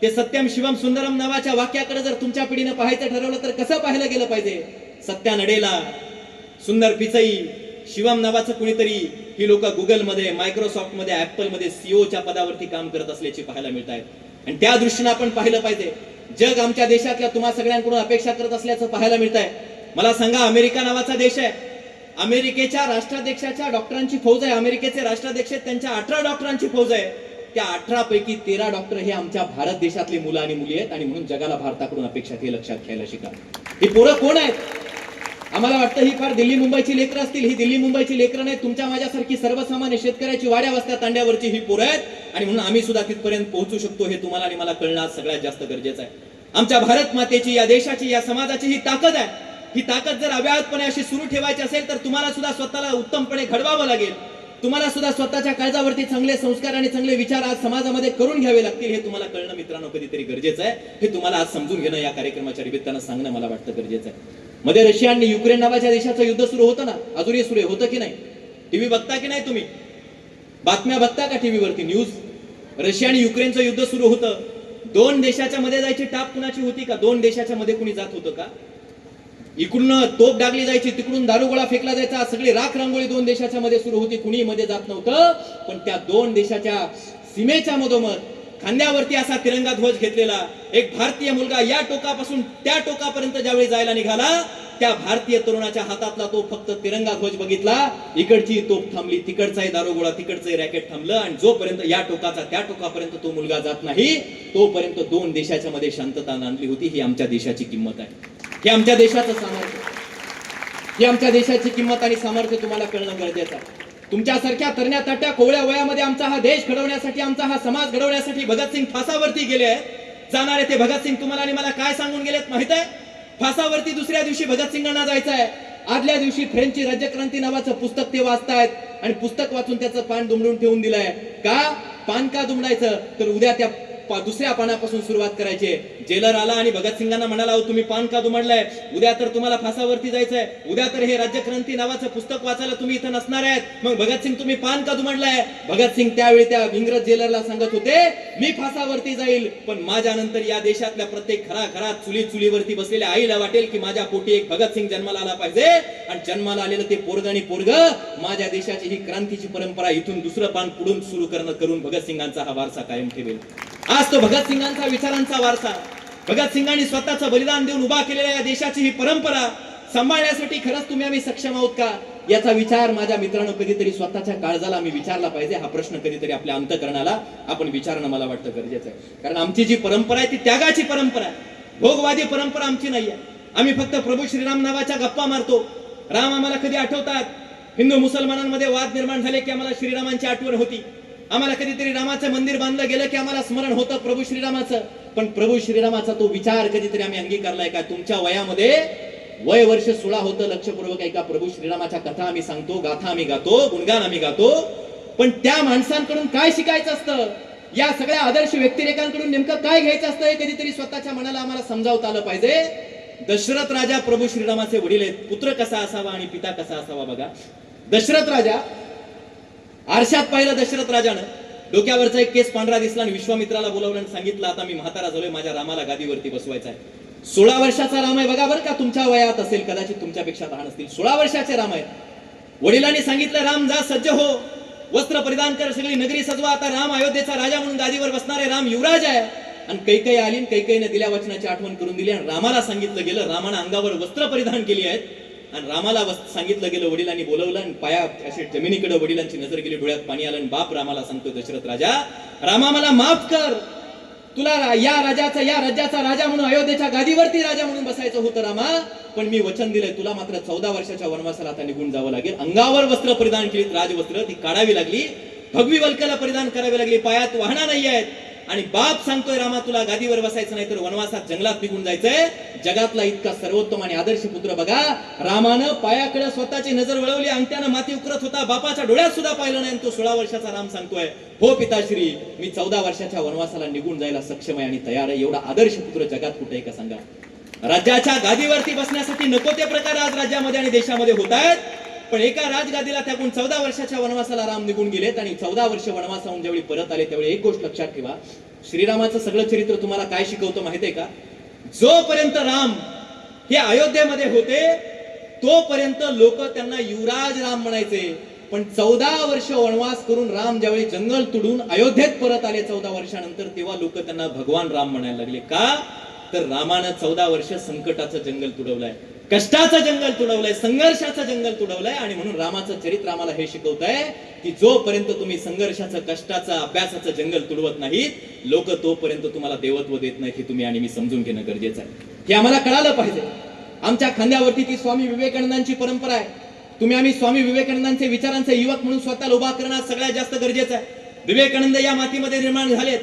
ते सत्यम शिवम सुंदरम नावाच्या वाक्याकडे जर तुमच्या पिढीनं पाहायचं ठरवलं तर कसं पाहायला गेलं पाहिजे? सत्या नडेला, सुंदर पिचई, शिवम नावाचं कुणीतरी ही लोक गुगलमध्ये, मायक्रोसॉफ्टमध्ये, ऍपलमध्ये सीओच्या पदावरती काम करत असल्याची पाहायला मिळत आहेत. आणि त्या दृष्टीने आपण पाहिलं पाहिजे. जग आमच्या देशातल्या तुम्हा सगळ्यांकडून अपेक्षा करत असल्याचं पाहायला मिळत आहे. मला सांगा अमेरिका नावाचा देश आहे, अमेरिकेच्या राष्ट्राध्यक्षाच्या डॉक्टरांची फौज आहे. अमेरिकेचे राष्ट्राध्यक्ष त्यांच्या 18 डॉक्टरांची फौज आहे. त्या 18 पैकी 13 डॉक्टर हे आमच्या भारत देशातली मुलं आणि मुली आहेत आणि म्हणून जगाला भारताकडून अपेक्षा हे लक्षात घ्यायला शिका. ही पोरं कोण आहेत? आम्हाला वाटतं ही फार दिल्ली मुंबईची लेकरं असतील. ही दिल्ली मुंबईची लेकरं नाही, तुमच्या माझ्यासारखी सर्वसामान्य शेतकऱ्याची वाड्या वस्त्या तांड्यावरची ही पोरं आहेत आणि म्हणून आम्ही सुद्धा तिथपर्यंत पोहोचू शकतो हे तुम्हाला आणि मला कळणं आज सगळ्यात जास्त गरजेचं आहे. आमच्या भारत मातेची, या देशाची, या समाजाची ही ताकद आहे. ही ताकद जर अव्याहतपणे अशी सुरू ठेवायची असेल तर तुम्हाला सुद्धा स्वतःला उत्तमपणे घडवावं लागेल. तुम्हाला सुद्धा स्वतःच्या काळजावरती चांगले संस्कार आणि चांगले विचार आज समाजामध्ये करून घ्यावे लागतील. हे तुम्हाला कळणं मित्रांनो कधीतरी गरजेचं आहे. हे तुम्हाला आज समजून घेणं या कार्यक्रमाच्या निमित्तानं सांगणं मला वाटतं गरजेचं आहे. मध्ये रशिया आणि युक्रेन नावाच्या देशाचं युद्ध सुरू होतं ना, अजूनही सुरू होतं की नाही? टीव्ही बघता की नाही तुम्ही? बातम्या बघता का टीव्हीवरती न्यूज? रशिया आणि युक्रेनचं युद्ध सुरू होतं. दोन देशाच्या मध्ये जायची टाप कुणाची होती का? दोन देशाच्या मध्ये कुणी जात होतं का? इकडून तोप डागली जायची, तिकडून दारुगोळा फेकला जायचा, सगळी राख रांगोळी दोन देशाच्या मध्ये सुरू होती. कुणी मध्ये जात नव्हतं. पण त्या दोन देशाच्या सीमेच्या मधोमध खांद्यावरती असा तिरंगा ध्वज घेतलेला एक भारतीय मुलगा या टोकापासून त्या टोकापर्यंत ज्यावेळी जायला निघाला, त्या भारतीय तरुणाच्या हातातला तो फक्त तिरंगा ध्वज बघितला, इकडची तोप थांबली, तिकडचाही दारुगोळा, तिकडचंही रॅकेट थांबलं आणि जोपर्यंत या टोकाचा त्या टोकापर्यंत तो मुलगा जात नाही तोपर्यंत दोन देशाच्या मध्ये शांतता नांदली होती. ही आमच्या देशाची किंमत आहे. हे आमच्या देशाचं सामर्थ्य, ही आमच्या देशाची किंमत आणि सामर्थ्य तुम्हाला कळणं गरजेचं आहे. तुमच्यासारख्या तरण्या ताट्या कोवळ्या वयामध्ये आमचा हा देश घडवण्यासाठी, आमचा हा समाज घडवण्यासाठी भगतसिंग फासावरती गेले आहेत. जाणारे ते भगतसिंग तुम्हाला आणि मला काय सांगून गेलेत माहित आहे? फासावरती दुसऱ्या दिवशी भगतसिंगांना जायचं आहे. आदल्या दिवशी फ्रेंचची राज्यक्रांती नावाचं पुस्तक ते वाचतायत आणि पुस्तक वाचून त्याचं पान दुमडून ठेवून दिलंय. का पान का दुमडायचं? तर उद्या त्या दुसऱ्या पानापासून सुरुवात करायची. जेलर आला आणि भगतसिंगांना म्हणाला, तुम्ही पान का दुमडलाय? उद्या तर तुम्हाला फासावरती जायचंय, उद्या तर हे राज्यक्रांती नावाचं पुस्तक वाचायला तुम्ही इथं नसणार आहेत. मग भगतसिंग तुम्ही पान का दुमडलाय? भगतसिंग त्यावेळी त्या इंग्रज जेलरला सांगत होते, मी फासावरती जाईल पण माझ्या नंतर या देशातल्या प्रत्येक घराघरात चुलीवरती बसलेल्या आईला वाटेल की माझ्या पोटी एक भगतसिंग जन्माला आला पाहिजे आणि जन्माला आलेलं ते पोरग आणि पोरग माझ्या देशाची ही क्रांतीची परंपरा इथून दुसरं पान पुढून सुरू करून भगतसिंगांचा हा वारसा कायम ठेवेल. आज तो भगतसिंगांचा विचारांचा वारसा, भगतसिंगांनी स्वतःचं बलिदान देऊन उभा केलेल्या या देशाची ही परंपरा सांभाळण्यासाठी खरंच तुम्ही आम्ही सक्षम आहोत का? याचा विचार माझ्या मित्रांनो कधीतरी स्वतःच्या काळजाला मी विचारला पाहिजे. हा प्रश्न कधीतरी आपल्या अंतःकरणाला आपण विचारणं मला वाटतं गरजेचं आहे. कारण आमची जी परंपरा आहे ती त्यागाची परंपरा आहे, भोगवादी परंपरा आमची नाहीये. आम्ही फक्त प्रभू श्रीराम नावाच्या गप्पा मारतो. राम आम्हाला कधी आठवतात? हिंदू मुसलमानांमध्ये वाद निर्माण झाले की आम्हाला श्रीरामांची आठवण होती. आम्हाला कधीतरी रामाचं मंदिर बांधलं गेलं की आम्हाला स्मरण होतं प्रभू श्रीरामाचं. पण प्रभू श्रीरामाचा तो विचार कधीतरी आम्ही अंगीकारलाय का? तुमच्या वयामध्ये वय वर्ष 16 होतं, लक्षपूर्वक ऐका. प्रभू श्रीरामाच्या कथा आम्ही सांगतो, गाथा आम्ही गातो, गुणगान आम्ही गातो. पण त्या माणसांकडून काय शिकायचं असतं? या सगळ्या आदर्श व्यक्तिरेखांकडून नेमकं काय घ्यायचं असतं हे कधीतरी स्वतःच्या मनाला आम्हाला समजावता आलं पाहिजे. दशरथ राजा प्रभू श्रीरामाचे वडील आहेत. पुत्र कसा असावा आणि पिता कसा असावा बघा. दशरथ राजा आरशात पाहिलं दशरथ राजानं, डोक्यावरचा एक केस पांढरा दिसला आणि विश्वामित्राला बोलावलं आणि सांगितलं, आता मी म्हातारा झालोय, माझ्या रामाला गादीवरती बसवायचा आहे. 16 वर्षाचा राम आहे बघा बरं का. तुमच्या वयात असेल, कदाचित तुमच्यापेक्षा लहान असतील. 16 वर्षाचे राम आहेत. वडिलांनी सांगितलं, राम जा सज्ज हो, वस्त्र परिधान कर, सगळी नगरी सजवा, आता राम अयोध्येचा राजा म्हणून गादीवर बसणार आहे, राम युवराज आहे. आणि कैकेयी आली, कैकेयीने दिल्या वचनाची आठवण करून दिली आणि रामाला सांगितलं गेलं, रामानं अंगावर वस्त्र परिधान केली आहेत आणि रामाला सांगितलं गेलं, वडिलांनी बोलवलं आणि पाया अशी जमिनीकडे वडिलांची नजर गेली, डोळ्यात पाणी आलं आणि बाप रामाला सांगतो, दशरथ राजा, रामा मला माफ कर, तुला या राज्याचा राजा म्हणून अयोध्येच्या गादीवरती राजा म्हणून बसायचं होतं रामा, पण मी वचन दिलंय तुला मात्र 14 वर्षाच्या वनवासाला आता निघून जावं लागेल. अंगावर वस्त्र परिधान केली, राजवस्त्र ती काढावी लागली, भगवी वल्कला परिधान करावी लागली, पायात वाहना नाही आहेत आणि बाप सांगतोय रामा तुला गादीवर बसायचं नाही तर वनवासात जंगलात निघून जायचंय. जगातला इतका सर्वोत्तम आणि आदर्श पुत्र बघा, रामानं पायाकडे स्वतःची नजर वळवली, अंगठ्यानं माती उकरत होता, बापाच्या डोळ्यात सुद्धा पाहिलं नाही. तो 16 वर्षाचा राम सांगतोय, हो पिताश्री, मी 14 वर्षाच्या वनवासाला निघून जायला सक्षम आहे आणि तयार आहे. एवढा आदर्श पुत्र जगात कुठे आहे का सांगा? राज्याच्या गादीवरती बसण्यासाठी नको ते प्रकार आज राज्यामध्ये आणि देशामध्ये होत आहेत. पण एका राजगादीला त्याकडून 14 वर्षाच्या वनवासाला राम निघून गेलेत आणि 14 वर्ष वनवासाहून ज्यावेळी परत आले त्यावेळी एक गोष्ट लक्षात ठेवा, श्रीरामाचं सगळं चरित्र तुम्हाला काय शिकवतं माहितीये का? जोपर्यंत राम हे अयोध्येमध्ये होते तोपर्यंत लोक त्यांना युवराज राम म्हणायचे. पण 14 वर्ष वनवास करून राम ज्यावेळी जंगल तुडून अयोध्येत परत आले 14 वर्षानंतर, तेव्हा लोक त्यांना भगवान राम म्हणायला लागले. का? तर रामानं 14 वर्ष संकटाचं जंगल तुडवलंय. कष्टाचं जंगल तुडवलंय, संघर्षाचं जंगल तुडवलंय. आणि म्हणून रामाचं चरित्र आम्हाला हे शिकवतंय की जोपर्यंत तुम्ही संघर्षाचं, कष्टाचं, अभ्यासाचं जंगल तुडवत नाहीत, लोक तोपर्यंत तुम्हाला देवत्व देत नाहीत. हे तुम्ही आणि मी समजून घेणं गरजेचं आहे. हे आम्हाला कळालं पाहिजे. आमच्या खांद्यावरती ती स्वामी विवेकानंदांची परंपरा आहे. तुम्ही आम्ही स्वामी विवेकानंदांचे विचारांचे युवक म्हणून स्वतःला उभा करणं सगळ्यात जास्त गरजेचं आहे. विवेकानंद या मातीमध्ये निर्माण झालेत.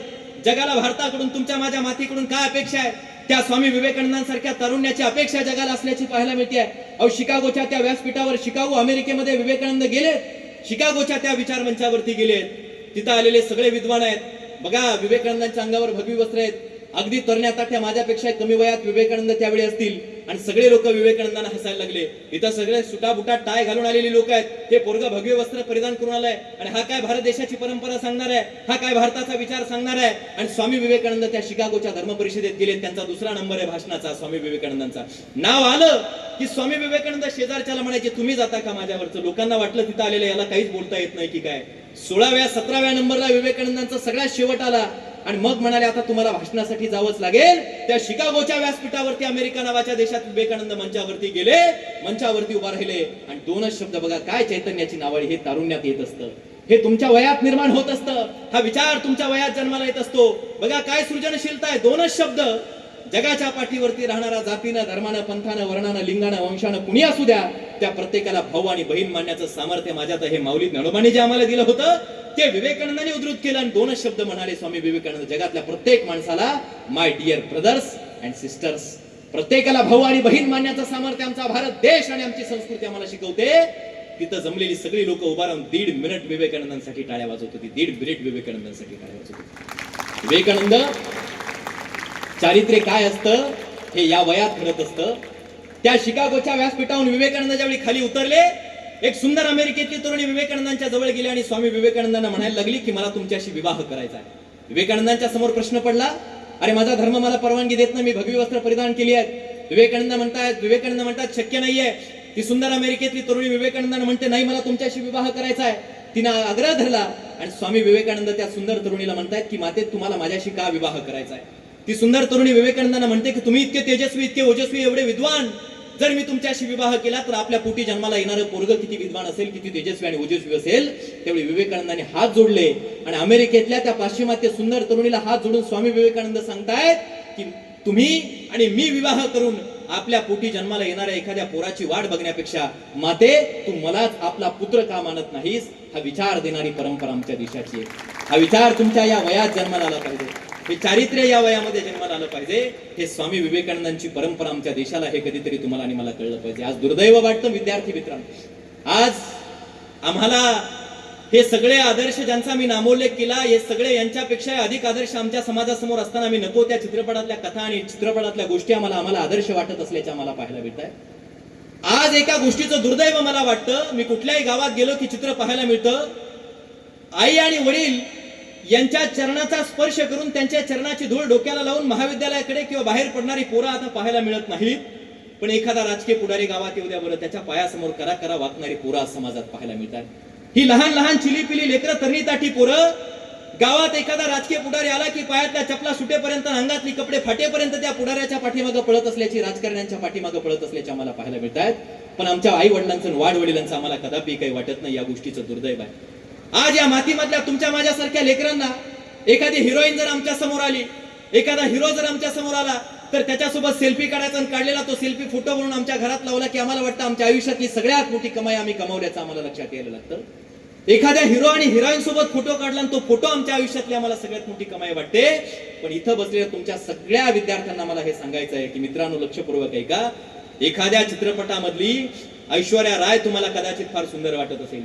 जगाला भारताकडून, तुमच्या माझ्या मातीकडून काय अपेक्षा आहे, त्या स्वामी विवेकानंदांसारख्या तरुण्याची अपेक्षा जगाला असल्याची पाहायला मिळते आहे. अहो, शिकागोच्या त्या व्यासपीठावर, शिकागो अमेरिकेमध्ये विवेकानंद गेलेत. शिकागोच्या त्या विचारमंचावरती गेलेत. तिथं आलेले सगळे विद्वान आहेत. बघा, विवेकानंदांच्या अंगावर भगवी वस्त्र आहेत. अगदी तरण्या माझ्यापेक्षा कमी वयात विवेकानंद त्यावेळी असतील. आणि सगळे लोक विवेकानंदांना हसायला लागले. इथं सगळे सुटाबुटा टाय घालून आलेली लोक आहेत. हे पोरग भगवे वस्त्र परिधान करून आलाय आणि हा काय भारत देशाची परंपरा सांगणार आहे, हा काय भारताचा विचार सांगणार आहे. आणि स्वामी विवेकानंद त्या शिकागोच्या धर्म परिषदेत गेले. त्यांचा दुसरा नंबर आहे भाषणाचा. स्वामी विवेकानंदांचा नाव आलं की स्वामी विवेकानंद शेजारच्याला म्हणायचे, तुम्ही जाता का माझ्यावरचं. लोकांना वाटलं तिथं आलेलं याला काहीच बोलता येत नाही की काय. 16व्या 17व्या नंबरला विवेकानंदांचा सगळ्यात शेवट आला. आणि मग म्हणाले, आता तुम्हाला भाषणासाठी जावंच लागेल. त्या शिकागोच्या व्यासपीठावरती अमेरिका नावाच्या देशात विवेकानंद मंचावरती गेले, मंचावरती उभा राहिले. आणि दोनच शब्द, बघा काय चैतन्याची नावळी हे तारुण्यात येत असतं. हे तुमच्या वयात निर्माण होत असतं. हा विचार तुमच्या वयात जन्माला येत असतो. बघा काय सृजनशीलता आहे. दोनच शब्द. जगाच्या पाठीवरती राहणारा जातीनं, धर्मानं, पंथानं, वर्णानं, लिंगानं, वंशानं कुणी असू द्या, त्या प्रत्येकाला भाऊ आणि बहीण मानण्याचं सामर्थ्य माझ्यात हे माऊली ज्ञानोबांनी जे आम्हाला दिलं होतं ते विवेकानंदांनी उद्धृत केलं. आणि दोनच शब्द म्हणाले स्वामी विवेकानंद, जगातल्या प्रत्येक माणसाला my dear brothers and sisters. प्रत्येकाला भाऊ आणि बहीण मानण्याचं सामर्थ्य आमचा भारत देश आणि आमची संस्कृती आम्हाला शिकवते. तिथं जमलेली सगळी लोक उभा राहून 1.5 मिनिट विवेकानंदांसाठी टाळ्या वाजवत होती. 1.5 मिनिट विवेकानंदांसाठी टाळ्या वाजवत होती. विवेकानंद चारित्र्य काय असतं हे या वयात घडत असतं. त्या शिकागोच्या व्यासपीठावरून विवेकानंद ज्यावेळी खाली उतरले, एक सुंदर अमेरिकेतली तरुणी विवेकानंदांच्या जवळ गेली आणि स्वामी विवेकानंदांना म्हणायला लागली की मला तुमच्याशी विवाह करायचा आहे. विवेकानंदांच्या समोर प्रश्न पडला, अरे माझा धर्म मला परवानगी देत नाही, मी भगवी वस्त्र परिधान केली आहेत. विवेकानंद म्हणतात शक्य नाहीये. ती सुंदर अमेरिकेतली तरुणी विवेकानंदांना म्हणते, नाही मला तुमच्याशी विवाह करायचा आहे. तिनं आग्रह धरला आणि स्वामी विवेकानंद त्या सुंदर तरुणीला म्हणतायत की माते तुम्हाला माझ्याशी का विवाह करायचा आहे. ती सुंदर तरुणी विवेकानंदांना म्हणते की तुम्ही इतके तेजस्वी, इतके ओजस्वी, एवढे विद्वान, जर मी तुमच्याशी विवाह केला तर आपल्या पोटी जन्माला येणारं पोरग किती विद्वान असेल, किती तेजस्वी आणि ओजस्वी असेल. त्यावेळी विवेकानंदांनी हात जोडले आणि अमेरिकेतल्या त्या पाश्चिमात्य सुंदर तरुणीला हात जोडून स्वामी विवेकानंद सांगतायत की तुम्ही आणि मी विवाह करून आपल्या पोटी जन्माला येणाऱ्या एखाद्या पोराची वाट बघण्यापेक्षा माते तू मलाच आपला पुत्र का मानत नाहीस, हा विचार देणारी परंपरा आमच्या देशाची आहे. हा विचार तुमच्या या वयात जन्माला आला पाहिजे. हे चारित्र्य या वयामध्ये जन्माला आलं पाहिजे. हे स्वामी विवेकानंदांची परंपरा आमच्या देशाला, हे कधीतरी तुम्हाला आणि मला कळलं पाहिजे. आज दुर्दैव वाटतं विद्यार्थी मित्रांनो, आज आम्हाला हे सगळे आदर्श ज्यांचा मी नामोल्लेख केला, हे सगळे यांच्यापेक्षा अधिक आदर्श आमच्या समाजासमोर असताना मी नको त्या चित्रपटातल्या कथा आणि चित्रपटातल्या गोष्टी आम्हाला आदर्श वाटत असल्याच्या आम्हाला पाहायला मिळत आहे. आज एका गोष्टीचं दुर्दैव मला वाटतं, मी कुठल्याही गावात गेलो की चित्र पाहायला मिळतं, आई आणि वडील यांच्या चरणाचा स्पर्श करून त्यांच्या चरणाची धूळ डोक्याला लावून महाविद्यालयाकडे किंवा बाहेर पडणारी पोरं आता पाहायला मिळत नाहीत. पण एखादा राजकीय पुढारी गावात येऊ द्या बरं, त्याच्या पायासमोर करा वाकणारी पोरं आज समाजात पाहायला मिळतात. ही लहान लहान चिलीपिली लेकरं, तरणीताठी पोरं, गावात एखादा राजकीय पुढारी आला की पायातल्या चपला सुटेपर्यंत, अंगातली कपडे फाटेपर्यंत त्या पुढाऱ्याच्या पाठीमागे पळत असल्याची, राजकारण्यांच्या पाठीमागे पळत असल्याची आम्हाला पाहायला मिळत आहेत. पण आमच्या आई वडिलांचं, वाडवडिलांचं आम्हाला कदापि काही वाटत नाही. या गोष्टीचं दुर्दैव आहे. आज या मातीमधल्या तुमच्या माझ्यासारख्या लेकरांना एखादी हिरोईन जर आमच्या समोर आली, एखादा हिरो जर आमच्या समोर आला, तर त्याच्यासोबत सेल्फी काढायचा आणि काढलेला तो सेल्फी फोटो म्हणून आमच्या घरात लावला की आम्हाला वाटतं आमच्या आयुष्यातली सगळ्यात मोठी कमाई आम्ही कमावल्याचं आम्हाला लक्षात यायला लागतं. एखाद्या हिरो आणि हिरोईन सोबत फोटो काढला आणि तो फोटो आमच्या आयुष्यातली आम्हाला सगळ्यात मोठी कमाई वाटते. पण इथं बसलेल्या तुमच्या सगळ्या विद्यार्थ्यांना मला हे सांगायचं आहे की मित्रांनो, लक्षपूर्वक ऐका. एखाद्या चित्रपटामधली ऐश्वर्या राय तुम्हाला कदाचित फार सुंदर वाटत असेल,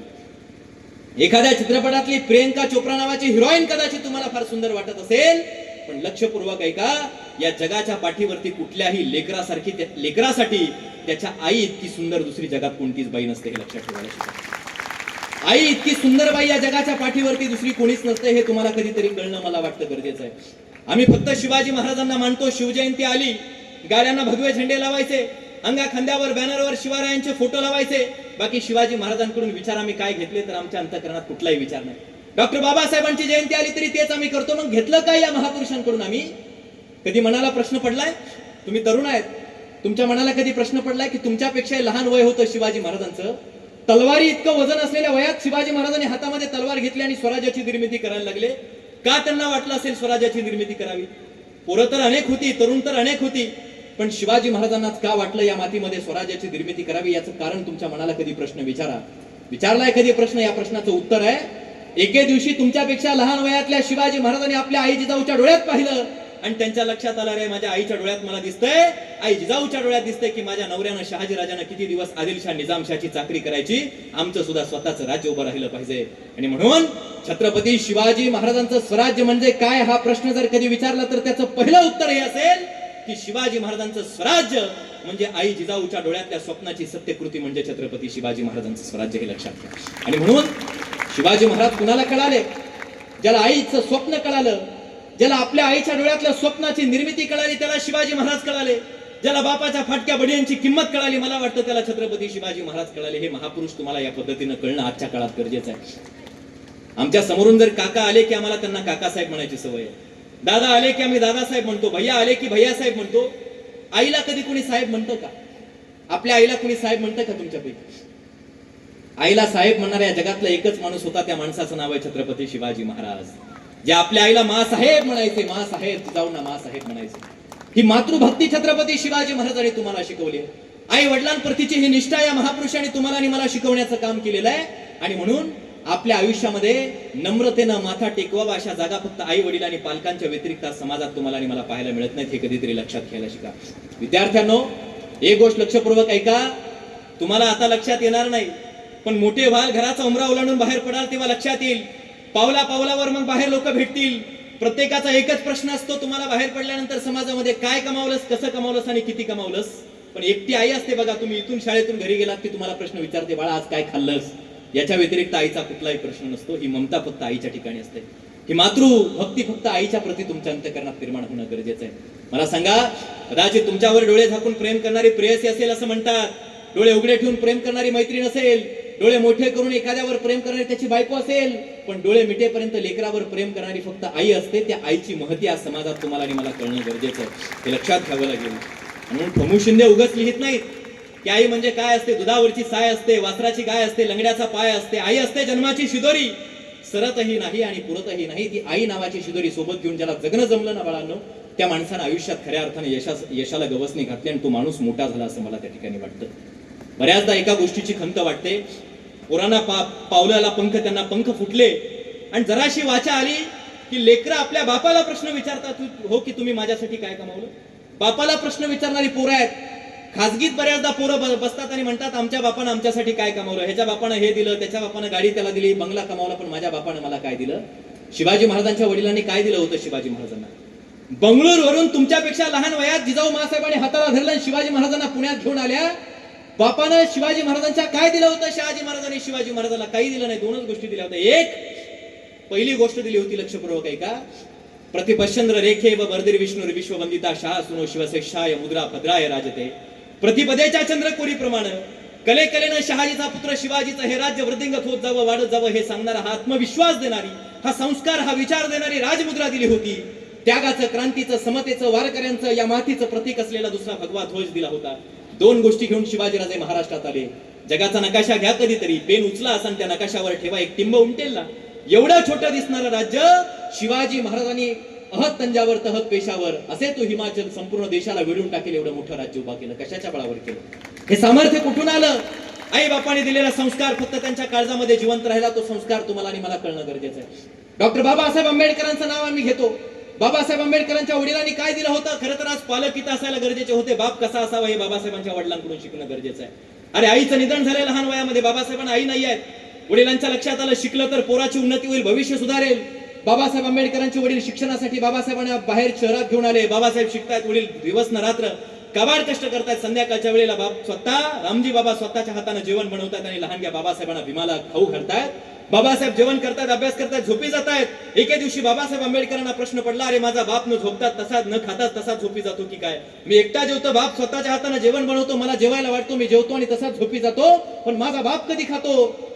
एखाद्या चित्रपटातली प्रियंका चोप्रा नावाची हिरोईन कदाचित तुम्हाला फार सुंदर वाटत असेल, पण लक्षपूर्वक ऐका, या जगाच्या पाठीवरती कुठल्याही लेकरासाठी त्याच्या आई इतकी सुंदर दुसरी जगात कोणतीच बाई नसते, हे लक्षात ठेवायला शिका. आई इतकी सुंदर बाई या जगाच्या पाठीवरती दुसरी कोणीच नसते, हे तुम्हाला कधीतरी कळणं मला वाटतं गरजेचं आहे. आम्ही फक्त शिवाजी महाराजांना मानतो, शिवजयंती आली, गाड्यांना भगवे झेंडे लावायचे, अंगा खांद्यावर बॅनरवर शिवरायांचे फोटो लावायचे, बाकी शिवाजी महाराजांकडून विचार आम्ही काय घेतले तर आमच्या अंतःकरणात कुठलाही विचार नाही. डॉक्टर बाबासाहेबांची जयंती आली तरी तेच आम्ही करतो. मग घेतलं काय या महापुरुषांकडून आम्ही? कधी मनाला प्रश्न पडलाय? तुम्ही तरुण आहेत, तुमच्या मनाला कधी प्रश्न पडलाय की तुमच्यापेक्षा लहान वय होतं शिवाजी महाराजांचं, तलवारी इतकं वजन असलेल्या वयात शिवाजी महाराजांनी हातामध्ये तलवार घेतली आणि स्वराज्याची निर्मिती करायला लागले? का त्यांना वाटलं असेल स्वराज्याची निर्मिती करावी? पोरं तर अनेक होती, तरुण तर अनेक होती, पण शिवाजी महाराजांनाच का वाटलं या मातीमध्ये स्वराज्याची निर्मिती करावी? याचं कारण तुमच्या मनाला कधी प्रश्न विचारलाय कधी प्रश्न? या प्रश्नाचं उत्तर आहे, एके दिवशी तुमच्यापेक्षा लहान वयातल्या शिवाजी महाराजांनी आपल्या आई जिजाऊच्या डोळ्यात पाहिलं आणि त्यांच्या लक्षात आलं, रे माझ्या आईच्या डोळ्यात मला दिसतंय, आई जिजाऊच्या डोळ्यात दिसतंय की माझ्या नवऱ्यानं शहाजी राजानं किती दिवस आदिलशाह निजामशाची चाकरी करायची, आमचं सुद्धा स्वतःचं राज्य उभं राहिलं पाहिजे. आणि म्हणून छत्रपती शिवाजी महाराजांचं स्वराज्य म्हणजे काय हा प्रश्न जर कधी विचारला तर त्याचं पहिलं उत्तर हे असेल की शिवाजी महाराजांचं स्वराज्य म्हणजे आई जिजाऊच्या डोळ्यातल्या स्वप्नाची सत्यकृती म्हणजे छत्रपती शिवाजी महाराजांचं स्वराज्य, हे लक्षात घ्या. आणि म्हणून शिवाजी महाराज कुणाला कळाले? ज्याला आईचं स्वप्न कळालं, ज्याला आपल्या आईच्या डोळ्यातल्या स्वप्नाची निर्मिती कळाली त्याला शिवाजी महाराज कळाले. ज्याला बापाच्या फाटक्या बडियांची किंमत कळाली, मला वाटतं त्याला छत्रपती शिवाजी महाराज कळाले. हे महापुरुष तुम्हाला या पद्धतीनं कळणं आजच्या काळात गरजेचं आहे. आमच्या समोरून जर काका आले की आम्हाला त्यांना काकासाहेब म्हणायची सवय आहे, दादा आले की आम्ही दादासाहेब म्हणतो, भैया आले की भैया साहेब म्हणतो. आईला कधी कोणी साहेब म्हणतं का? आपल्या आईला कोणी साहेब म्हणतं का तुमच्यापैकी? आईला साहेब म्हणणाऱ्या या जगातला एकच माणूस होता, त्या माणसाचं नाव आहे छत्रपती शिवाजी महाराज. जे आपल्या आईला मासाहेब म्हणायचे, मासाहेब जिजाऊंना मासाहेब म्हणायचे. ही मातृभक्ती छत्रपती शिवाजी महाराजांनी तुम्हाला शिकवली. आई वडिलांप्रतीची ही निष्ठा या महापुरुषांनी तुम्हाला आणि मला शिकवण्याचं काम केलेलं आहे. आणि म्हणून आपल्या आयुष्यामध्ये नम्रतेनं माथा टेकवावा अशा जागा फक्त आई वडील आणि पालकांच्या व्यतिरिक्त समाजात तुम्हाला आणि मला पाहायला मिळत नाहीत. हे कधीतरी लक्षात घ्यायला शिका. विद्यार्थ्यांनो, एक गोष्ट लक्षपूर्वक ऐका, तुम्हाला आता लक्षात येणार नाही, पण मोठे व्हाल, घराचा उमरा ओलांडून बाहेर पडाल तेव्हा लक्षात येईल. पावला पावलावर मग बाहेर लोक भेटतील. प्रत्येकाचा एकच प्रश्न असतो, तुम्हाला बाहेर पडल्यानंतर समाजामध्ये काय कमावलंस, कसं कमावलंस आणि किती कमावलंस. पण एकटी आई असते बघा, तुम्ही इथून शाळेतून घरी गेलात की तुम्हाला प्रश्न विचारते, बाळा आज काय खाल्लंस. याच्या व्यतिरिक्त आईचा कुठलाही प्रश्न नसतो. ही ममता फक्त आईच्या ठिकाणी असते. ही मातृभक्ती फक्त आईच्या प्रती तुमच्या अंतःकरणात निर्माण होणं गरजेचं आहे. मला सांगा, कदाचित तुमच्यावर डोळे झाकून प्रेम करणारी प्रेयसी असेल असं म्हणतात, डोळे उघडे ठेवून प्रेम करणारी मैत्रीण असेल, डोळे मोठे करून एखाद्यावर प्रेम करणारी त्याची बायको असेल, पण डोळे मिटेपर्यंत लेकरावर प्रेम करणारी फक्त आई असते. त्या आईची महती आज समाजात तुम्हाला आणि मला कळणं गरजेचं आहे. हे लक्षात घ्यावं लागेल. म्हणून फमू शिंदे उगाच लिहित नाहीत की आई म्हणजे काय असते, दुधावरची साय असते, वासराची गाय असते, लंगड्याचा पाय असते. आई असते जन्माची शिदोरी, सरतही नाही आणि पुरतही नाही. ती आई नावाची शिदोरी सोबत घेऊन ज्याला जगणं जमलं ना बाळांनो, त्या माणसानं आयुष्यात खऱ्या अर्थाने यशाला गवसणी घातली आणि तो माणूस मोठा झाला असं मला त्या ठिकाणी वाटतं. बऱ्याचदा एका गोष्टीची खंत वाटते, पोरांना पावलाला पंख, त्यांना पंख फुटले आणि जराशी वाचा आली की लेकरं आपल्या बापाला प्रश्न विचारतात, हो की तुम्ही माझ्यासाठी काय कमावलं. बापाला प्रश्न विचारणारी पोरं आहेत. खाजगीत बऱ्याचदा पोरं बसतात आणि म्हणतात, आमच्या बापानं आमच्यासाठी काय कमावलं, ह्याच्या बापानं हे दिलं, त्याच्या बापानं गाडी त्याला दिली, बंगला कमावला, पण माझ्या बापानं मला काय दिलं. शिवाजी महाराजांच्या वडिलांनी काय दिलं होतं शिवाजी महाराजांना? बंगळूरवरून तुमच्यापेक्षा लहान वयात जिजाऊ मासाहेबांनी हाताला धरलं आणि शिवाजी महाराजांना पुण्यात घेऊन आल्या. बापानं शिवाजी महाराजांच्या काय दिलं होतं? शहाजी महाराजांनी शिवाजी महाराजांना काही दिलं नाही. दोनच गोष्टी दिल्या होत्या. एक, पहिली गोष्ट दिली होती, लक्षपूर्वक ऐका, प्रतिपश्चंद्र रेखे व बर्दिर विष्णू विश्ववंदिता शाह सुनो शिवशेषाय मुद्रा भद्राय राजते. प्रतिपदेच्या चंद्रकोरी प्रमाण कले कलेनं शहाजीचा पुत्र शिवाजीचं हे राज्य वृद्धिंगत होत जावं, वाढत जावं हे सांगणारा, हा आत्मविश्वास देणारी, हा संस्कार, हा विचार देणारी राजमुद्रा दिली होती. त्यागाचं, क्रांतीचं, समतेचं, वारकऱ्यांचं, या मातीचं प्रतीक असलेला दुसरा भगवा ध्वज दिला होता. दोन गोष्टी घेऊन शिवाजीराजे महाराष्ट्रात आले. जगाचा नकाशा घ्या कधीतरी, पेन उचला असा त्या नकाशावर ठेवा, एक टिंब उमटेल. एवढं छोटं दिसणारं राज्य शिवाजी महाराजांनी अहत तंजावर, तहत पेशावर, असे तो हिमाचल संपूर्ण देशाला वेढून टाकेल एवढं मोठं राज्य उभा केलं. कशाच्या बळावर केलं? हे सामर्थ्य कुठून आलं? आई बापाने दिलेला संस्कार फक्त त्यांच्या काळजामध्ये जिवंत राहिला. तो संस्कार तुम्हाला आणि मला कळणं गरजेचं आहे. डॉक्टर बाबासाहेब आंबेडकरांचं नाव आम्ही घेतो. बाबासाहेब आंबेडकरांच्या वडिलांनी काय दिलं होतं? खरं तर आज पालक किती असायला गरजेचे होते, बाप कसा असावा हे बाबासाहेबांच्या वडिलांकडून शिकणं गरजेचं आहे. अरे आईचं निधन झालं लहान वयामध्ये, बाबासाहेबांना आई नाही आहेत. वडिलांच्या लक्षात आलं, शिकलं तर पोराची उन्नती होईल, भविष्य सुधारेल. बाबासाहेब आंबेडकरांचे वडील शिक्षणासाठी बाबासाहेबांना बाहेर शहरात घेऊन आले. बाबासाहेब शिकतायत, वडील दिवस न रात्र कबाड कष्ट करतायत. संध्याकाळच्या वेळेला स्वतः रामजी बाबा स्वतःच्या हाताने जेवण बनवतात आणि लहानग्या बाबासाहेबांना भीमाला खाऊ घालतायत. बाबासाहेब जेवण करतात, अभ्यास करतात, झोपी जात आहेत. एके दिवशी बाबासाहेब आंबेडकरांना प्रश्न पडला, अरे माझा बाप न झोपतात तसाच, न खातात तसाच झोपी जातो की काय? मी एकटा जेवतो, बाप स्वतःच्या हाताने जेवण बनवतो, मला जेवायला वाटतो, मी जेवतो आणि तसाच झोपी जातो, पण माझा बाप कधी खातो?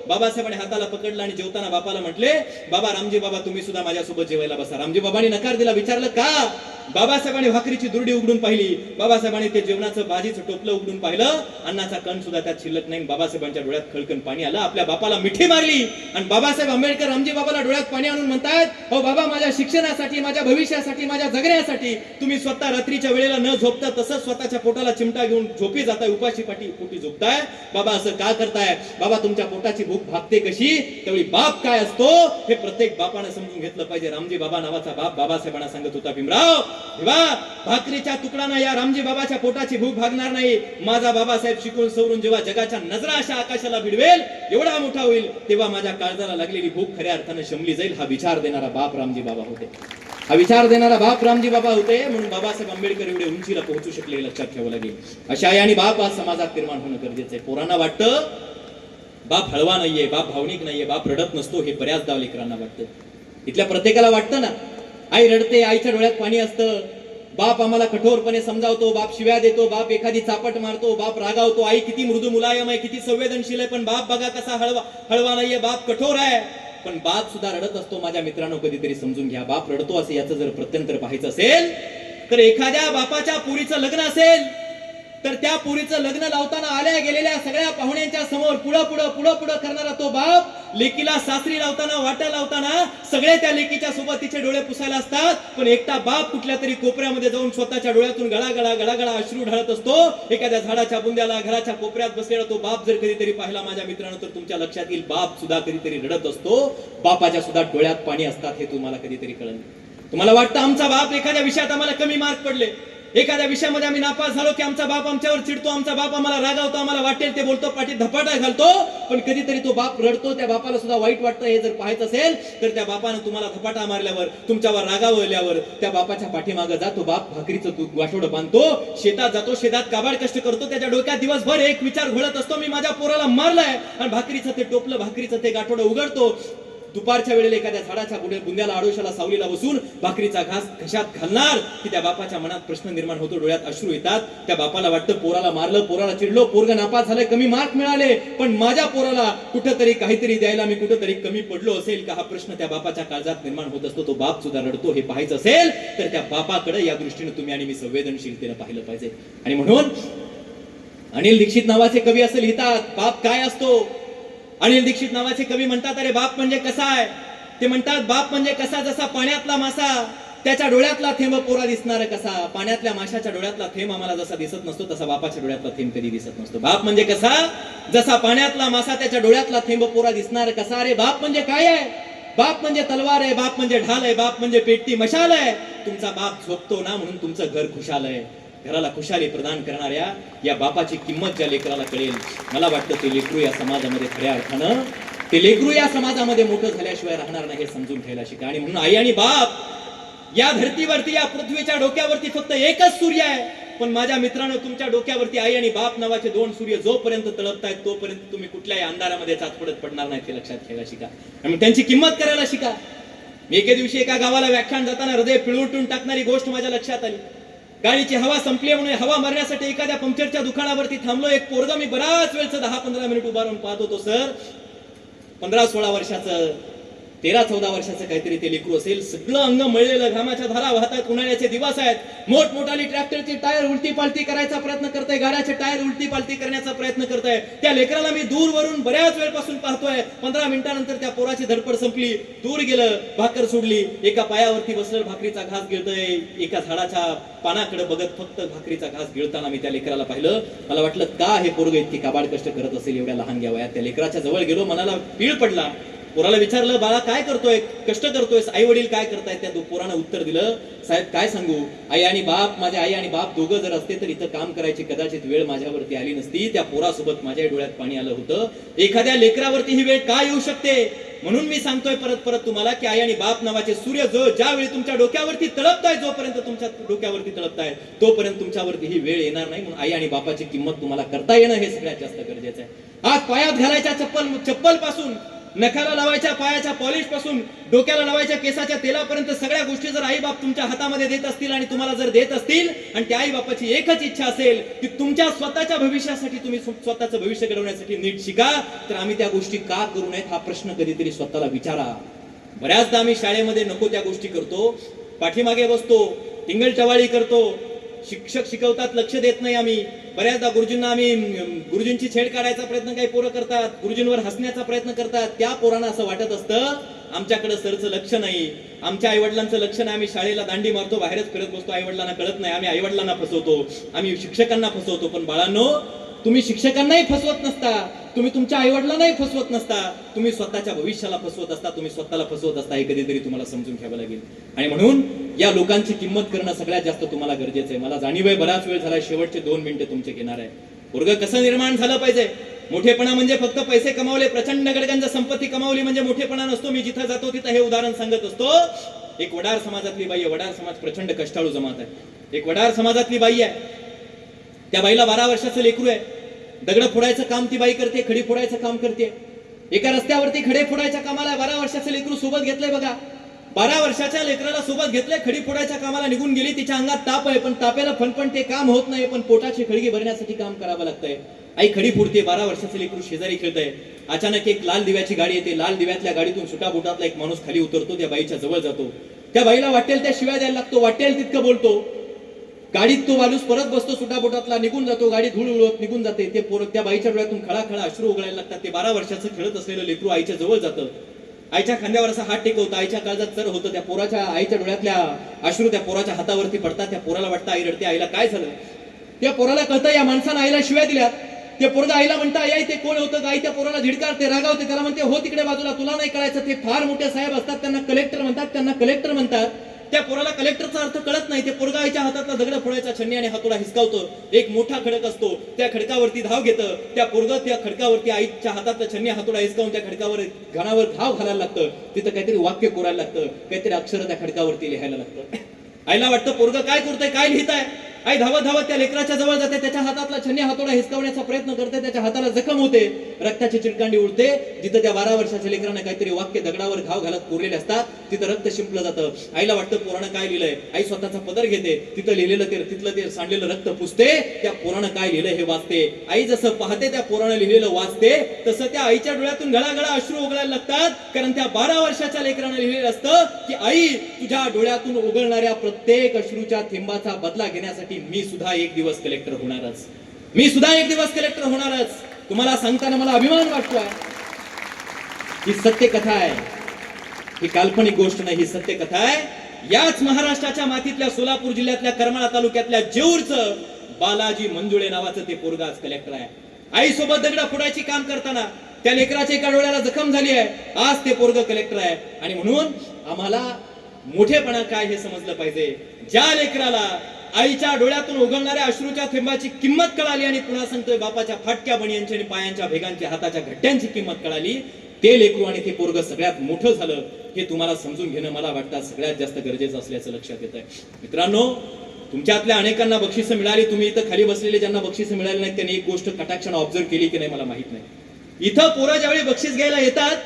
बाबासाहेबांनी हाताला पकडलं आणि जेवताना बापाला म्हटले, बाबा रामजी बाबा तुम्ही सुद्धा माझ्यासोबत जेवायला बसा. रामजी बाबांनी नकार दिला. विचारलं का? बाबासाहेबांनी भाकरीची दुरडी उघडून पाहिली, बाबासाहेबांनी ते जेवणाचं भाजीचं टोपलं उघडून पाहिलं, अन्नाचा कण सुद्धा त्यात शिल्लक नाही. बाबासाहेबांच्या डोळ्यात खळकन पाणी आलं. आपल्या बापाला मिठी मारली आणि बाबासाहेब आंबेडकर रामजी बाबाला डोळ्यात पाणी आणून म्हणतात, हो बाबा, माझ्या शिक्षणासाठी, माझ्या भविष्यासाठी, माझ्या जगण्यासाठी तुम्ही स्वतः रात्रीच्या वेळेला न झोपता तसंच स्वतःच्या पोटाला चिमटा घेऊन झोपी जाताय, उपाशी पोटी झोपताय. बाबा असं का करताय? बाबा तुमच्या पोटाची भूक भागते कशी? त्यावेळी बाप काय असतो हे प्रत्येक बापानं समजून घेतलं पाहिजे. रामजी बाबा नावाचा बाप बाबासाहेबांना सांगत होता, भीमराव भाकरीच्या तुकडानं या रामजी बाबाच्या पोटाची भूक भागणार नाही. माझा बाबासाहेब शिकून सवरून जेव्हा जगाच्या नजरा अशा आकाशाला भिडवेल, एवढा मोठा होईल, तेव्हा माझ्या काळजाला लागलेली भूक खऱ्या अर्थानं शमली जाईल. हा विचार देणारा बाप रामजी बाबा होते. हा विचार देणारा बाप रामजी बाबा होते. म्हणून बाबासाहेब आंबेडकर एवढे उंचीला पोहोचू शकले, लक्षात ठेवावं लागेल. अशा आई आणि बाप आज समाजात निर्माण होणं गरजेचं आहे. पोरांना वाटतं बाप हळवा नाहीये, बाप भावनिक नाहीये, बाप रडत नसतो, हे बऱ्याचदा लेकरांना वाटतं. इथल्या प्रत्येकाला वाटतं ना, आई रडते, आईच्या डोळ्यात पाणी असतं, बाप आम्हाला कठोरपणे समजावतो, बाप शिव्या देतो, बाप एखादी चापट मारतो, बाप रागावतो, आई किती मृदू मुलायम आहे, किती संवेदनशील आहे, पण बाप बघा कसा हळवा नाहीये, बाप कठोर आहे. पण बाप सुद्धा रडत असतो. माझ्या मित्रांनो, कधीतरी समजून घ्या, बाप रडतो असे याचं जर प्रत्यंतर पाहायचं असेल तर एखाद्या बापाच्या पुरीचं लग्न असेल तर त्या पुरीचं लग्न लावताना आल्या गेलेल्या सगळ्या पाहुण्यांच्या समोर पुढं करणारा तो बाप लेकीला सासरी लावताना, वाटा लावताना सगळे त्या लेकीच्या सोबत तिचे डोळे पुसायला असतात, पण एकटा बाप कुठल्या तरी कोपऱ्यामध्ये जाऊन स्वतःच्या डोळ्यातून गळा अश्रू ढाळत असतो. एखाद्या झाडाच्या बुंद्याला, घराच्या कोपऱ्यात बसलेला तो बाप जर कधीतरी पाहिला माझ्या मित्रांनो, तर तुमच्या लक्षात येईल बाप सुद्धा कधीतरी रडत असतो. बापाच्या सुद्धा डोळ्यात पाणी असतात, हे तुम्हाला कधीतरी कळलं. तुम्हाला वाटतं आमचा बाप एखाद्या विषयात आम्हाला कमी मार्क पडले, एखाद्या विषयामध्ये आम्ही नापास झालो की आमचा बाप आमच्यावर चिडतो, आमचा बाप आम्हाला रागावतो, आम्हाला वाटेल ते बोलतो, पाठीत धपाटा घालतो, पण कधीतरी तो बाप रडतो. त्या बापाला सुद्धा वाईट वाटतं. हे जर पाहायचं असेल तर त्या बापानं तुम्हाला धपाटा मारल्यावर, तुमच्यावर रागावल्यावर त्या बापाच्या पाठीमागे जातो. बाप भाकरीचं वाटोडं बांधतो, शेतात जातो, शेतात काबाड कष्ट करतो. त्याच्या डोक्यात दिवसभर एक विचार घोळत असतो, मी माझ्या पोराला मारलाय, आणि भाकरीचं ते टोपलं, भाकरीचं ते गाठोडं उघडतो. दुपारच्या वेळेला एखाद्या झाडाच्या बुंद्याला, आडोशाला, सावलीला बसून भाकरीचा घास घशात घालणार की त्या बापाच्या मनात प्रश्न निर्माण होतो, डोळ्यात अश्रू येतात. त्या बापाला वाटतं पोराला मारलं, पोराला चिडलो, पोरगा नापास झालं, कमी मार्क मिळाले, पण माझ्या पोराला कुठंतरी काहीतरी द्यायला मी कुठंतरी कमी पडलो असेल का, हा प्रश्न त्या बापाच्या काळजात निर्माण होत असतो. तो बाप सुद्धा रडतो. हे पाहायचं असेल तर त्या बापाकडे या दृष्टीने तुम्ही आणि मी संवेदनशीलतेने पाहिलं पाहिजे. आणि म्हणून अनिल दीक्षित नावाचे कवी असं लिहितात, बाप काय असतो. अनिल दीक्षित नावाचे कवी म्हणतात, अरे बाप म्हणजे कसा आहे. ते म्हणतात, बाप म्हणजे कसा, जसा पाण्यातला मासा, त्याच्या डोळ्यातला थेंब पोरा दिसणार कसा. पाण्यातल्या माशाच्या डोळ्यातला थेंब आम्हाला जसा दिसत नसतो, तसा बापाच्या डोळ्यातला थेंब कधी दिसत नसतो. बाप म्हणजे कसा, जसा पाण्यातला मासा, त्याच्या डोळ्यातला थेंब पोरा दिसणार कसा. अरे बाप म्हणजे काय आहे. बाप म्हणजे तलवार आहे, बाप म्हणजे ढाल आहे, बाप म्हणजे पेटती मशाल आहे. तुमचा बाप झोपतो ना म्हणून तुमचं घर खुशाल आहे. घराला खुशाली प्रदान करणाऱ्या या बापाची किंमत ज्या लेकराला कळेल, मला वाटतं ते लेकरू या समाजामध्ये खऱ्या अर्थानं, ते लेकरू या समाजामध्ये मोठं झाल्याशिवाय राहणार नाही, हे समजून घ्यायला शिका. आणि म्हणून आई आणि बाप या धर्तीवरती, या पृथ्वीच्या डोक्यावरती फक्त एकच सूर्य आहे. पण माझ्या मित्रांनो, तुमच्या डोक्यावरती आई आणि बाप नावाचे दोन सूर्य जोपर्यंत तळपतायत तोपर्यंत तुम्ही कुठल्याही अंधारामध्ये चाचपडत पडणार नाही, हे लक्षात घ्यायला शिका. आणि त्यांची किंमत करायला शिका. मी एके दिवशी एका गावाला व्याख्यान जाताना हृदय पिळवटून टाकणारी गोष्ट माझ्या लक्षात आली. गाडीची हवा संपली म्हणून हवा मारण्यासाठी एखाद्या पंक्चरच्या दुकानावरती थांबलो. एक पोरगा, मी बराच वेळचं 10-15 मिनिट उभा राहून पाहत होतो. सर 15-16 वर्षाचं, 13-14 वर्षाचं काहीतरी ते लेकरू असेल. सगळं अंग मळलेलं, घामाच्या धारा वाहतात, उन्हाळ्याचे दिवस आहेत, मोठमोठाली ट्रॅक्टरची टायर उलटी पालटी करायचा प्रयत्न करताय, गाड्याचे टायर उलटी पालटी करण्याचा प्रयत्न करताय. त्या लेकराला मी दूरवरून बऱ्याच वेळपासून पाहतोय. 15 मिनिटानंतर त्या पोराची धडपड संपली, दूर गेलं, भाकर सोडली, एका पायावरती बसलं, भाकरीचा घास गिळतोय, एका झाडाच्या पानाकडे बघत फक्त भाकरीचा घास गिळताना मी त्या लेकराला पाहिलं. मला वाटलं का हे पोरग इतकी काबाड कष्ट करत असेल एवढ्या लहान वयात. त्या लेकराच्या जवळ गेलो, मनाला पीळ पडला. पोराला विचारलं, बाळा काय करतोय, कष्ट करतोयस, आई वडील काय करतायत. त्या पोरानं उत्तर दिलं, साहेब काय सांगू, आई आणि बाप, माझे आई आणि बाप दोघं जर असते तर इथं काम करायची कदाचित वेळ माझ्यावरती आली नसती. त्या पोरासोबत माझ्या डोळ्यात पाणी आलं होतं. एखाद्या लेकरावरती ही वेळ का येऊ शकते. म्हणून मी सांगतोय परत तुम्हाला की आई आणि बाप नावाचे सूर्य ज्यावेळी तुमच्या डोक्यावरती तळपताय, जोपर्यंत तुमच्या डोक्यावरती तळपताय तोपर्यंत तुमच्यावरती ही वेळ येणार नाही. म्हणून आई आणि बापाची किंमत तुम्हाला करता येणं हे सगळ्यात जास्त गरजेचं आहे. आज पायात घालायच्या चप्पल पासून, नखाला लावायच्या पायाच्या पॉलिश पासून, डोक्याला लावायच्या केसाच्या तेलापर्यंत सगळ्या गोष्टी जर आई बाप तुमच्या हातामध्ये देत असतील आणि तुम्हाला जर देत असतील, आणि त्या आई बापाची एकच इच्छा असेल की तुमच्या स्वतःच्या भविष्यासाठी, तुम्ही स्वतःचं भविष्य घडवण्यासाठी नीट शिका, तर आम्ही त्या गोष्टी का करू नयेत हा प्रश्न कधीतरी स्वतःला विचारा. बऱ्याचदा आम्ही शाळेमध्ये नको त्या गोष्टी करतो, पाठीमागे बसतो, टिंगलटवाळी करतो, शिक्षक शिकवतात लक्ष देत नाही आम्ही, बऱ्याचदा गुरुजींना आम्ही गुरुजींची छेड काढायचा प्रयत्न काही पोरं करतात, गुरुजींवर हसण्याचा प्रयत्न करतात. त्या पोरांना असं वाटत असतं आमच्याकडे सरचं लक्ष नाही, आमच्या आईवडिलांचं लक्ष नाही, आम्ही शाळेला दांडी मारतो, बाहेरच फिरत बसतो, आईवडिलांना कळत नाही, आम्ही आईवडिलांना फसवतो, आम्ही शिक्षकांना फसवतो. पण बाळांनो, तुम्ही शिक्षकांनाही फसवत नसता, तुम्ही तुमच्या आईवडिलांनाही फसवत नसता, तुम्ही स्वतःच्या भविष्याला फसवत असता, तुम्ही स्वतःला फसवत असता. हे कधीतरी तुम्हाला समजून घ्यावं लागेल. आणि म्हणून या लोकांची किंमत करणं सगळ्यात जास्त तुम्हाला गरजेचं आहे. मला जाणीव आहे बराच वेळ झाला, शेवटचे 2 मिनिटं तुमचे घेणार आहे. वर्ग कसं निर्माण झालं पाहिजे? मोठेपणा म्हणजे फक्त पैसे कमावले, प्रचंड गडगंज संपत्ती कमावली म्हणजे मोठेपणा नसतो. मी जिथं जातो तिथं हे उदाहरण सांगत असतो. एक वडार समाजातली बाई आहे, वडार समाज प्रचंड कष्टाळू जमात आहे. एक वडार समाजातली बाई आहे, त्या बाईला 12 वर्षाचं लेकरू आहे. दगड फोडायचं काम ती बाई करते, खडी फोडायचं काम करते. एका रस्त्यावरती खडे फोडायच्या कामाला 12 वर्षाचं लेकरू सोबत घेतलंय बघा. 12 वर्षाच्या लेकराला सोबत घेतलंय, खडी फोडायच्या कामाला निघून गेली. तिच्या अंगात ताप आहे, पण तापेला फणफण ते काम होत नाही, पण पोटाची खळगी भरण्यासाठी काम करावं लागतंय. आई खडी फोडते, 12 वर्षाचं लेकरू शेजारी खेळतंय. अचानक एक लाल दिव्याची गाडी येते, लाल दिव्यातल्या गाडीतून सुटाबुटातला एक माणूस खाली उतरतो, त्या बाईच्या जवळ जातो. त्या बाईला वाटेल त्या शिव्या द्यायला लागतो, वाटेल तितकं बोलतो. गाडीत तो माणूस परत बसतो, सुटाबुटातला निघून जातो, गाडी धूळ उडवत निघून जाते. ते पोरं त्या बाईच्या डोळ्यातून खळाखळा अश्रू उघडायला लागतात. ते 12 वर्षाचं खेळत असलेलं लेकरू आईच्या जवळ जातं, आईच्या खांद्यावर असा हात टेकवतं, आईच्या काळजात चर होतं. त्या पोराच्या आईच्या डोळ्यातल्या अश्रू त्या पोराच्या हातावरती पडतात. त्या पोराला वाटतं आई रडते, आईला काय झालं? त्या पोराला कळतं या माणसानं आईला शिव्या दिल्यात. ते पोरगा आईला म्हणतं, आई ते कोण होतं? आई त्या पोराला झिडकारते, रागावते, त्याला म्हणते हो तिकडे बाजूला, तुला नाही कळायचं. ते फार मोठे साहेब असतात, त्यांना कलेक्टर म्हणतात, त्यांना कलेक्टर म्हणतात. त्या पोराला कलेक्टरचा अर्थ कळत नाही. ते पोरगा आईच्या हातातला दगड फोडायचा छन्नी आणि हातोडा हिसकावतो. एक मोठा खडक असतो, त्या खडकावरती धाव घेतं. त्या पोरगा त्या खडकावरती आईच्या हातातला छन्नी हातोडा हिसकावून त्या खडकावर घाणावर धाव घालायला लागतं. तिथं काहीतरी वाक्य कोरायला लागतं, काहीतरी अक्षर त्या खडकावरती लिहायला लागतं. आईला वाटतं पोरगा काय करतोय, काय लिहिताय? आई धावत धावत त्या लेकराच्या जवळ जाते, त्याच्या हातातला छन्नी हातोडा हिसकावण्याचा प्रयत्न करते. त्याच्या हाताला जखम होते, रक्ताची चिळकांडी उडते. जिथं त्या 12 वर्षाच्या लेकरानं काहीतरी वाक्य दगडावर घाव घालत कोरलेले असतात, तिथं रक्त शिंपलं जातं. आईला वाटतं पोरानं काय लिहिलंय. आई स्वतःचा पदर घेते, तिथं लिहिलेलं तिथलं ते सांडलेलं रक्त पुसते, त्या पोरानं काय लिहिलंय हे वाचते. आई जसं पाहते त्या पोरानं लिहिलेलं वाचते, तसं त्या आईच्या डोळ्यातून गळागळा अश्रू उघडायला लागतात. कारण त्या 12 वर्षाच्या लेकरानं लिहिलेलं असतं की आई, तुझ्या डोळ्यातून उघडणाऱ्या प्रत्येक अश्रूच्या थेंबाचा बदला घेण्यासाठी मी सुद्धा एक दिवस कलेक्टर होणारच, मी सुद्धा एक दिवस कलेक्टर होणारच. तुम्हाला सांगताना मला अभिमान वाटतोय. ही सत्य कथा आहे, ही काल्पनिक गोष्ट नाही, ही सत्य कथा आहे. याच महाराष्ट्राच्या मातीतल्या सोलापूर जिल्ह्यातल्या करमाळा तालुक्यातल्या जेऊरचं बालाजी मंजुळे नावाचं ते पोरगा आज कलेक्टर आहे. आई सोबत दगड फोडायची काम करताना त्या लेकराच्या एका डोळ्याला जखम झाली आहे, आज ते पोरग कलेक्टर आहे. आणि म्हणून आम्हाला मोठेपणा काय हे समजलं पाहिजे. ज्या लेकराला आईच्या डोळ्यातून उघडणाऱ्या अश्रूच्या थेंबाची किंमत कळाली, आणि पुन्हा सांगतोय बापाच्या फाटक्या बनियांची आणि पायांच्या भेगांची हाताच्या घट्ट्यांची किंमत कळाली, ते लेकरू आणि ते पोरग सगळ्यात मोठं झालं. हे तुम्हाला समजून घेणं मला वाटतं सगळ्यात जास्त गरजेचं असल्याचं लक्षात येत आहे. मित्रांनो, तुमच्यातल्या अनेकांना बक्षिसं मिळाली. तुम्ही इथं खाली बसलेले ज्यांना बक्षिसं मिळाली नाही त्यांनी एक गोष्ट कटाक्षाने ऑब्झर्व केली की नाही मला माहित नाही. इथं पोरं ज्यावेळी बक्षीस घ्यायला येतात,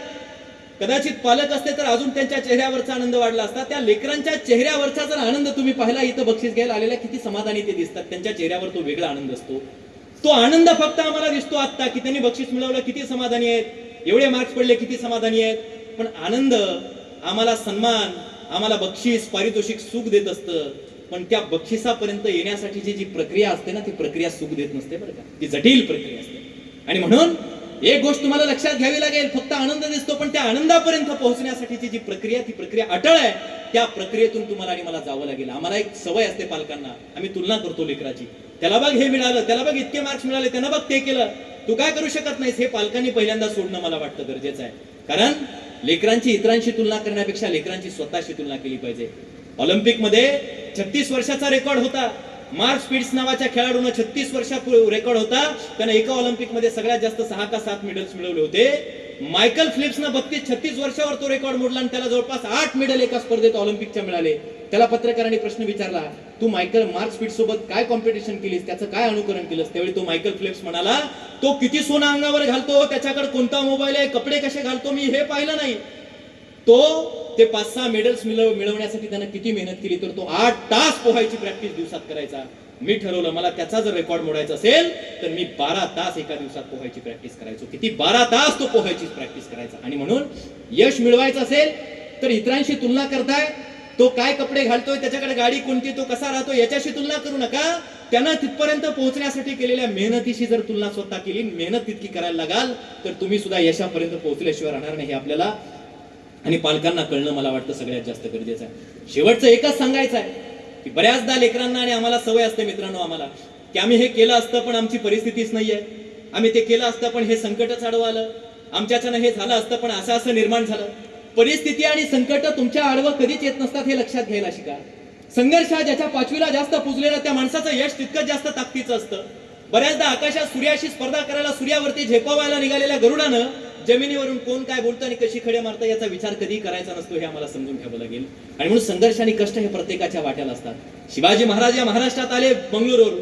कदाचित पालक असते तर अजून त्यांच्या चेहऱ्यावरचा आनंद वाढला असता. त्या लेकरांच्या चेहऱ्यावरचा जर आनंद तुम्ही पाहिला, इथं बक्षीस घ्यायला आलेल्या किती समाधानी ते दिसतात. त्यांच्या चेहऱ्यावर तो वेगळा आनंद असतो. तो आनंद फक्त आम्हाला दिसतो आता की त्यांनी बक्षीस मिळवलं, किती समाधानी आहेत, एवढे मार्क्स पडले, किती समाधानी आहेत. पण आनंद, आम्हाला सन्मान, आम्हाला बक्षीस, पारितोषिक सुख देत असतं. पण त्या बक्षिसापर्यंत येण्यासाठीची जी प्रक्रिया असते ना, ती प्रक्रिया सुख देत नसते बरं का, ती जटिल प्रक्रिया असते. आणि म्हणून एक गोष्ट तुम्हाला लक्षात घ्यावी लागेल, फक्त आनंद दिसतो पण त्या आनंदापर्यंत पोहोचण्यासाठीची जी प्रक्रिया, ती प्रक्रिया अटळ आहे. त्या प्रक्रियेतून तुम्हाला आणि मला जावं लागेल. आम्हाला एक सवय असते पालकांना, आम्ही तुलना करतो लेकराची. त्याला बघ हे मिळालं, त्याला बघ इतके मार्क्स मिळाले, त्यानं बघ ते केलं, तू काय करू शकत नाहीस. हे पालकांनी पहिल्यांदा सोडणं मला वाटतं गरजेचं आहे. कारण लेकरांची इतरांशी तुलना करण्यापेक्षा लेकरांची स्वतःशी तुलना केली पाहिजे. ऑलिम्पिक मध्ये 36 वर्षाचा रेकॉर्ड होता. मार्क स्पिट्स नावाच्या खेळाडूने 36 वर्षापूर्वी रेकॉर्ड होता. त्याने एका ऑलिम्पिक मध्ये सगळ्यात जास्त 6 का 7 मेडल्स मिळवले होते. मायकल फिलिप्सनं 32-36 वर्षावर तो रेकॉर्ड मोडला आणि त्याला जवळपास 8 मेडल एका स्पर्धेत ऑलिम्पिकच्या मिळाले. त्याला पत्रकारांनी प्रश्न विचारला, तू मार्क स्पिट्स सोबत काय कॉम्पिटिशन केलीस, त्याचं काय अनुकरण केलंस? त्यावेळी तो मायकल फिलिप्स म्हणाला, तो किती सोनं अंगावर घालतो, त्याच्याकडे कोणता मोबाईल आहे, कपडे कसे घालतो, मी हे पाहिलं नाही. तो ते 5-6 मेडल्स मिळवण्यासाठी त्यानं किती मेहनत केली, तर तो 8 तास पोहायची प्रॅक्टिस दिवसात करायचा. मी ठरवलं मला त्याचा जर रेकॉर्ड मोडायचा असेल तर मी 12 तास एका दिवसात पोहायची प्रॅक्टिस करायचो. किती 12 तास तो पोहायची प्रॅक्टिस करायचा. आणि म्हणून यश मिळवायचं असेल तर इतरांशी तुलना करताय, तो काय कपडे घालतोय, त्याच्याकडे गाडी कोणती, तो कसा राहतो, याच्याशी तुलना करू नका. त्यांना तिथपर्यंत पोहोचण्यासाठी केलेल्या मेहनतीशी जर तुलना स्वतः केली, मेहनत तितकी करायला लागाल तर तुम्ही सुद्धा यशापर्यंत पोहोचल्याशिवाय राहणार नाही. हे आपल्याला आणि पालकांना कळणं मला वाटतं सगळ्यात जास्त गरजेचं आहे. शेवटचं एकच सांगायचं आहे की बऱ्याचदा लेकरांना आणि आम्हाला सवय असते मित्रांनो, आम्हाला की आम्ही हे केलं असतं पण आमची परिस्थितीच नाहीये, आम्ही ते केलं असतं पण हे संकटच आडवं आलं, आमच्याच्यानं हे झालं असतं पण असं असं निर्माण झालं. परिस्थिती आणि संकट तुमच्या आडवं कधीच येत नसतात, हे लक्षात घ्यायला शिका. संघर्ष ज्याच्या 5वीला जास्त पुजलेला त्या माणसाचं यश तितकंच जास्त ताकदीचं असतं. बऱ्याचदा आकाशात सूर्याशी स्पर्धा करायला सूर्यावरती झेपावायला निघालेल्या गरुडानं जमिनीवरून कोण काय बोलतं आणि कशी खडे मारतं याचा विचार कधी करायचा नसतो, हे आम्हाला समजून घ्यावं लागेल. आणि म्हणून संघर्ष आणि कष्ट हे प्रत्येकाच्या वाट्याला असतात. शिवाजी महाराज या महाराष्ट्रात आले बंगळुरूवरून,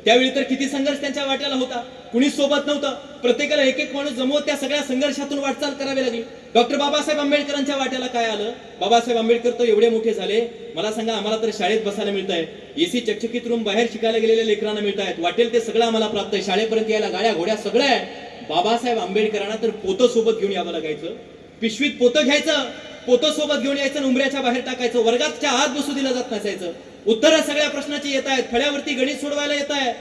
त्यावेळी तर किती संघर्ष त्यांच्या वाट्याला होता, कुणीच सोबत नव्हतं. प्रत्येकाला एक एक माणूस जमवत त्या सगळ्या संघर्षातून वाटचाल करावी लागली. डॉक्टर बाबासाहेब आंबेडकरांच्या वाट्याला काय आलं? बाबासाहेब आंबेडकर तर एवढे मोठे झाले, मला सांगा आम्हाला तर शाळेत बसायला मिळत आहे, एसी चकचकीत रूम बाहेर शिकायला गेलेल्या लेकरांना मिळत आहेत, वाटेल ते सगळं आम्हाला प्राप्त आहे, शाळेपर्यंत यायला गाड्या घोड्या सगळं आहे. बाबासाहेब आंबेडकरांना तर पोतं सोबत घेऊन यावं लागायचं, पिशवीत पोतं घ्यायचं, पोतं सोबत घेऊन यायचं, उंबऱ्याच्या बाहेर टाकायचं, वर्गाच्या आत बसू दिलं जात नसायचं. उत्तरं सगळ्या प्रश्नाची येत आहेत, फळ्यावरती गणित सोडवायला येत आहे,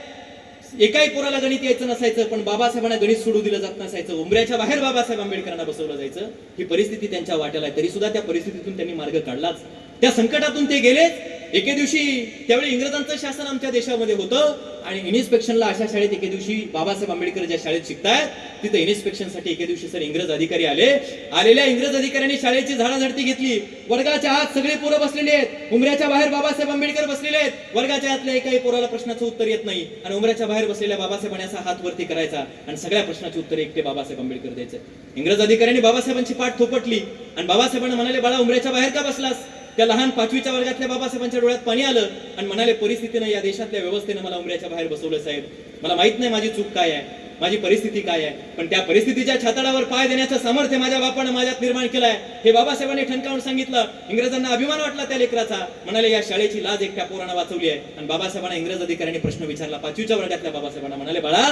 एकाही पोराला गणित यायचं नसायचं, पण बाबासाहेबांना गणित सोडू दिलं जात नसायचं, उंबऱ्याच्या बाहेर बाबासाहेब आंबेडकरांना बसवलं जायचं. ही परिस्थिती त्यांच्या वाट्याला आहे, तरी सुद्धा त्या परिस्थितीतून त्यांनी मार्ग काढलाच, त्या संकटातून ते गेले. एके दिवशी त्यावेळी इंग्रजांचं शासन आमच्या देशामध्ये होतं आणि इन्स्पेक्शनला अशा शाळेत एके दिवशी बाबासाहेब आंबेडकर ज्या शाळेत शिकतायत तिथे इन्स्पेक्शनसाठी एके दिवशी सर इंग्रज अधिकारी आले. आलेल्या इंग्रज अधिकाऱ्यांनी शाळेची झाडाझडती घेतली. वर्गाच्या आत सगळे पोरं बसलेले आहेत, उंबऱ्याच्या बाहेर बाबासाहेब आंबेडकर बसलेले आहेत. वर्गाच्या आतल्या एकाही पोराला प्रश्नाचं उत्तर येत नाही आणि उंबऱ्याच्या बाहेर बसलेल्या बाबासाहेबांनी असा हात वरती करायचा आणि सगळ्या प्रश्नाची उत्तरे एकटे बाबासाहेब आंबेडकर द्यायचे. इंग्रज अधिकाऱ्यांनी बाबासाहेबांची पाठ थोपटली आणि बाबासाहेबांना म्हणाले, बाळा उंबऱ्याच्या बाहेर का बसलास? त्या लहान 5वीच्या वर्गातल्या बाबासाहेबांच्या डोळ्यात पाणी आलं आणि म्हणाले, परिस्थितीनं या देशातल्या व्यवस्थेनं मला उंबऱ्याच्या बाहेर बसवलं साहेब. मला माहित नाही माझी चूक काय आहे, माझी परिस्थिती काय आहे, पण त्या परिस्थितीच्या छाताडावर पाय देण्याचं सामर्थ्य माझ्या बापानं माझ्यात निर्माण केलंय, हे बाबासाहेबांनी ठणकावून सांगितलं. इंग्रजांना अभिमान वाटला त्या लेकराचा, म्हणाले या शाळेची लाज एकट्या पोरानं वाचवली आहे. आणि बाबासाहेबांना इंग्रज अधिकाऱ्यांनी प्रश्न विचारला, 5वीच्या वर्गातल्या बाबासाहेबांना म्हणाले, बाळा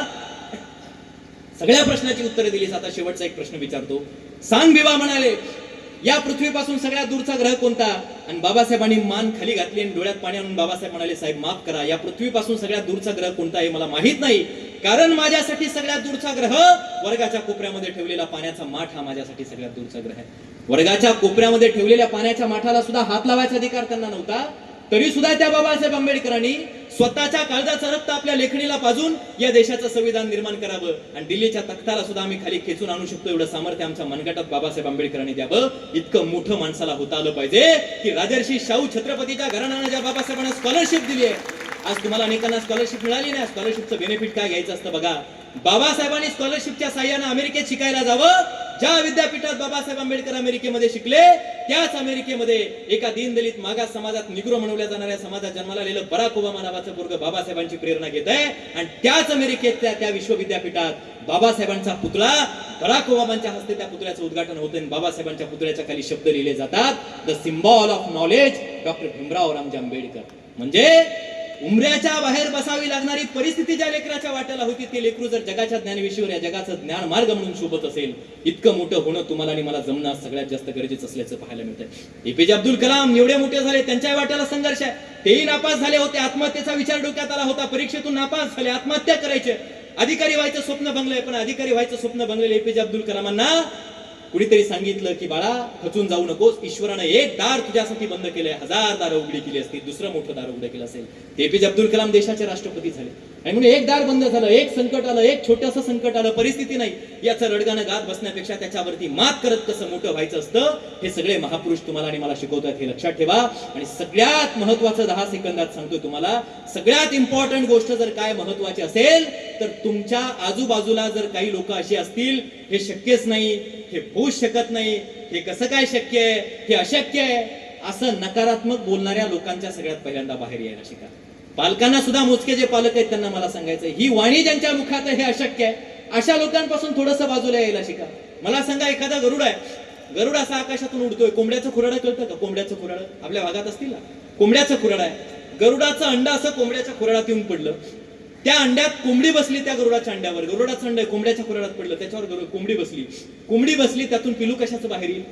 सगळ्या प्रश्नाची उत्तरे दिलीस, आता शेवटचा एक प्रश्न विचारतो, सांग बिवा. म्हणाले, या पृथ्वीपासून सगळ्यात दूरचा ग्रह कोणता? आणि बाबासाहेबांनी मान खाली घातली आणि डोळ्यात पाणी आणून बाबासाहेब म्हणाले, साहेब माफ करा, या पृथ्वीपासून सगळ्यात दूरचा ग्रह कोणता आहे मला माहित नाही, कारण माझ्यासाठी सगळ्यात दूरचा ग्रह वर्गाच्या कोपऱ्यामध्ये ठेवलेला पाण्याचा माठ हा माझ्यासाठी सगळ्यात दूरचा ग्रह आहे. वर्गाच्या कोपऱ्यामध्ये ठेवलेल्या पाण्याच्या माठाला सुद्धा हात लावायचा अधिकार त्यांना नव्हता, तरी सुद्धा त्या बाबासाहेब आंबेडकरांनी स्वतःच्या काळजाचं रक्त आपल्या लेखणीला पाजून या देशाचं संविधान निर्माण करावं आणि दिल्लीच्या तख्ताला सुद्धा आम्ही खाली खेचून आणू शकतो एवढं सामर्थ्य आमच्या मनगटात बाबासाहेब आंबेडकरांनी द्यावं. इतकं मोठं माणसाला होता आलं पाहिजे की राजर्षी शाहू छत्रपतीच्या घराण्यानं ज्या बाबासाहेबांना स्कॉलरशिप दिली आहे, आज तुम्हाला अनेकांना स्कॉलरशिप मिळाली नाही. स्कॉलरशिपचं बेनिफिट काय घ्यायचं असतं बघा. बाबासाहेबांनी स्कॉलरशिपच्या साह्यानं अमेरिकेत शिकायला जावं. ज्या विद्यापीठात बाबासाहेब आंबेडकर अमेरिकेमध्ये शिकले त्याच अमेरिकेमध्ये एका दीनदलित मागास समाजात निग्रो म्हणवल्या जाणाऱ्या समाजात जन्माला आलेलं बराक ओबामा नावाचं पोरगं बाबासाहेबांची प्रेरणा घेत आहे आणि त्याच अमेरिकेतल्या त्या विश्वविद्यापीठात बाबासाहेबांचा पुतळा बराक ओबामांच्या हस्ते त्या पुतळ्याचं उद्घाटन होतं आणि बाबासाहेबांच्या पुतळ्याच्या खाली शब्द लिहिले जातात, the symbol of knowledge doctor Bhimrao Ramji Ambedkar. म्हणजे उंबऱ्याच्या बाहेर बसावी लागणारी परिस्थिती ज्या लेकराच्या वाट्याला होती, ते लेकरू जर जगाच्या ज्ञानविषयावर या जगाचं ज्ञान मार्ग म्हणून शोभत असेल, इतकं मोठं होणं तुम्हाला आणि मला जमणं सगळ्यात जास्त गरजेचं असल्याचं पाहायला मिळतंय. एपीजे अब्दुल कलाम एवढे मोठे झाले, त्यांच्या वाट्याला संघर्ष आहे, तेही नापास झाले होते, आत्महत्येचा विचार डोक्यात आला होता, परीक्षेतून नापास झाले, आत्महत्या करायचे, अधिकारी व्हायचं स्वप्न बंगलंय, पण अधिकारी व्हायचं स्वप्न बंगलेलं एपीजे अब्दुल कलामांना कुणीतरी सांगितलं की बाळा खचून जाऊ नकोस, ईश्वरानं एक दार तुझ्यासाठी बंद केलंय, 1000 दार उघडी केली असती, दुसरं मोठं दार उघडं केलं असेल. एपीजे अब्दुल कलाम देशाचे राष्ट्रपती झाले आणि म्हणून एक दार बंद झालं, एक संकट आलं, एक छोटंसं संकट आलं, परिस्थिती नाही, याचं रडगाणं गात बसण्यापेक्षा त्याच्यावरती मात करत कसं मोठं व्हायचं असतं, हे सगळे महापुरुष तुम्हाला आणि मला शिकवतात, हे लक्षात ठेवा. आणि सगळ्यात महत्वाचं 10 सेकंदात सांगतोय तुम्हाला, सगळ्यात इम्पॉर्टंट गोष्ट जर काय महत्वाची असेल तर तुमच्या आजूबाजूला जर काही लोक अशी असतील, हे शक्यच नाही, हे होऊच शकत नाही, हे कसं काय शक्य आहे, हे अशक्य आहे, असं नकारात्मक बोलणाऱ्या लोकांच्या सगळ्यात पहिल्यांदा बाहेर यायला शिका. पालकांना सुद्धा मोजके जे पालक आहेत त्यांना मला सांगायचं, ही वाणी ज्यांच्या मुखात हे अशक्य आहे, अशा लोकांपासून थोडंसं बाजूला यायला शिका. मला सांगा, एखादा गरुड आहे, गरुड असा आकाशातून उडतोय, कोंबड्याचं खुराडं कळतं का? कोंबड्याचं खुराडं आपल्या भागात असतील ना, कोंबड्याचं खुराडं आहे, गरुडाचं अंड असं कोंबड्याच्या खुराडात येऊन पडलं, त्या अंड्यात कोंबडी बसली, त्या गरुडाच्या अंड्यावर, गरुडाचं अंड कोंबड्याच्या खुराडात पडलं, त्याच्यावर कोंबडी बसली, त्यातून पिलू कशाचं बाहेर येईल?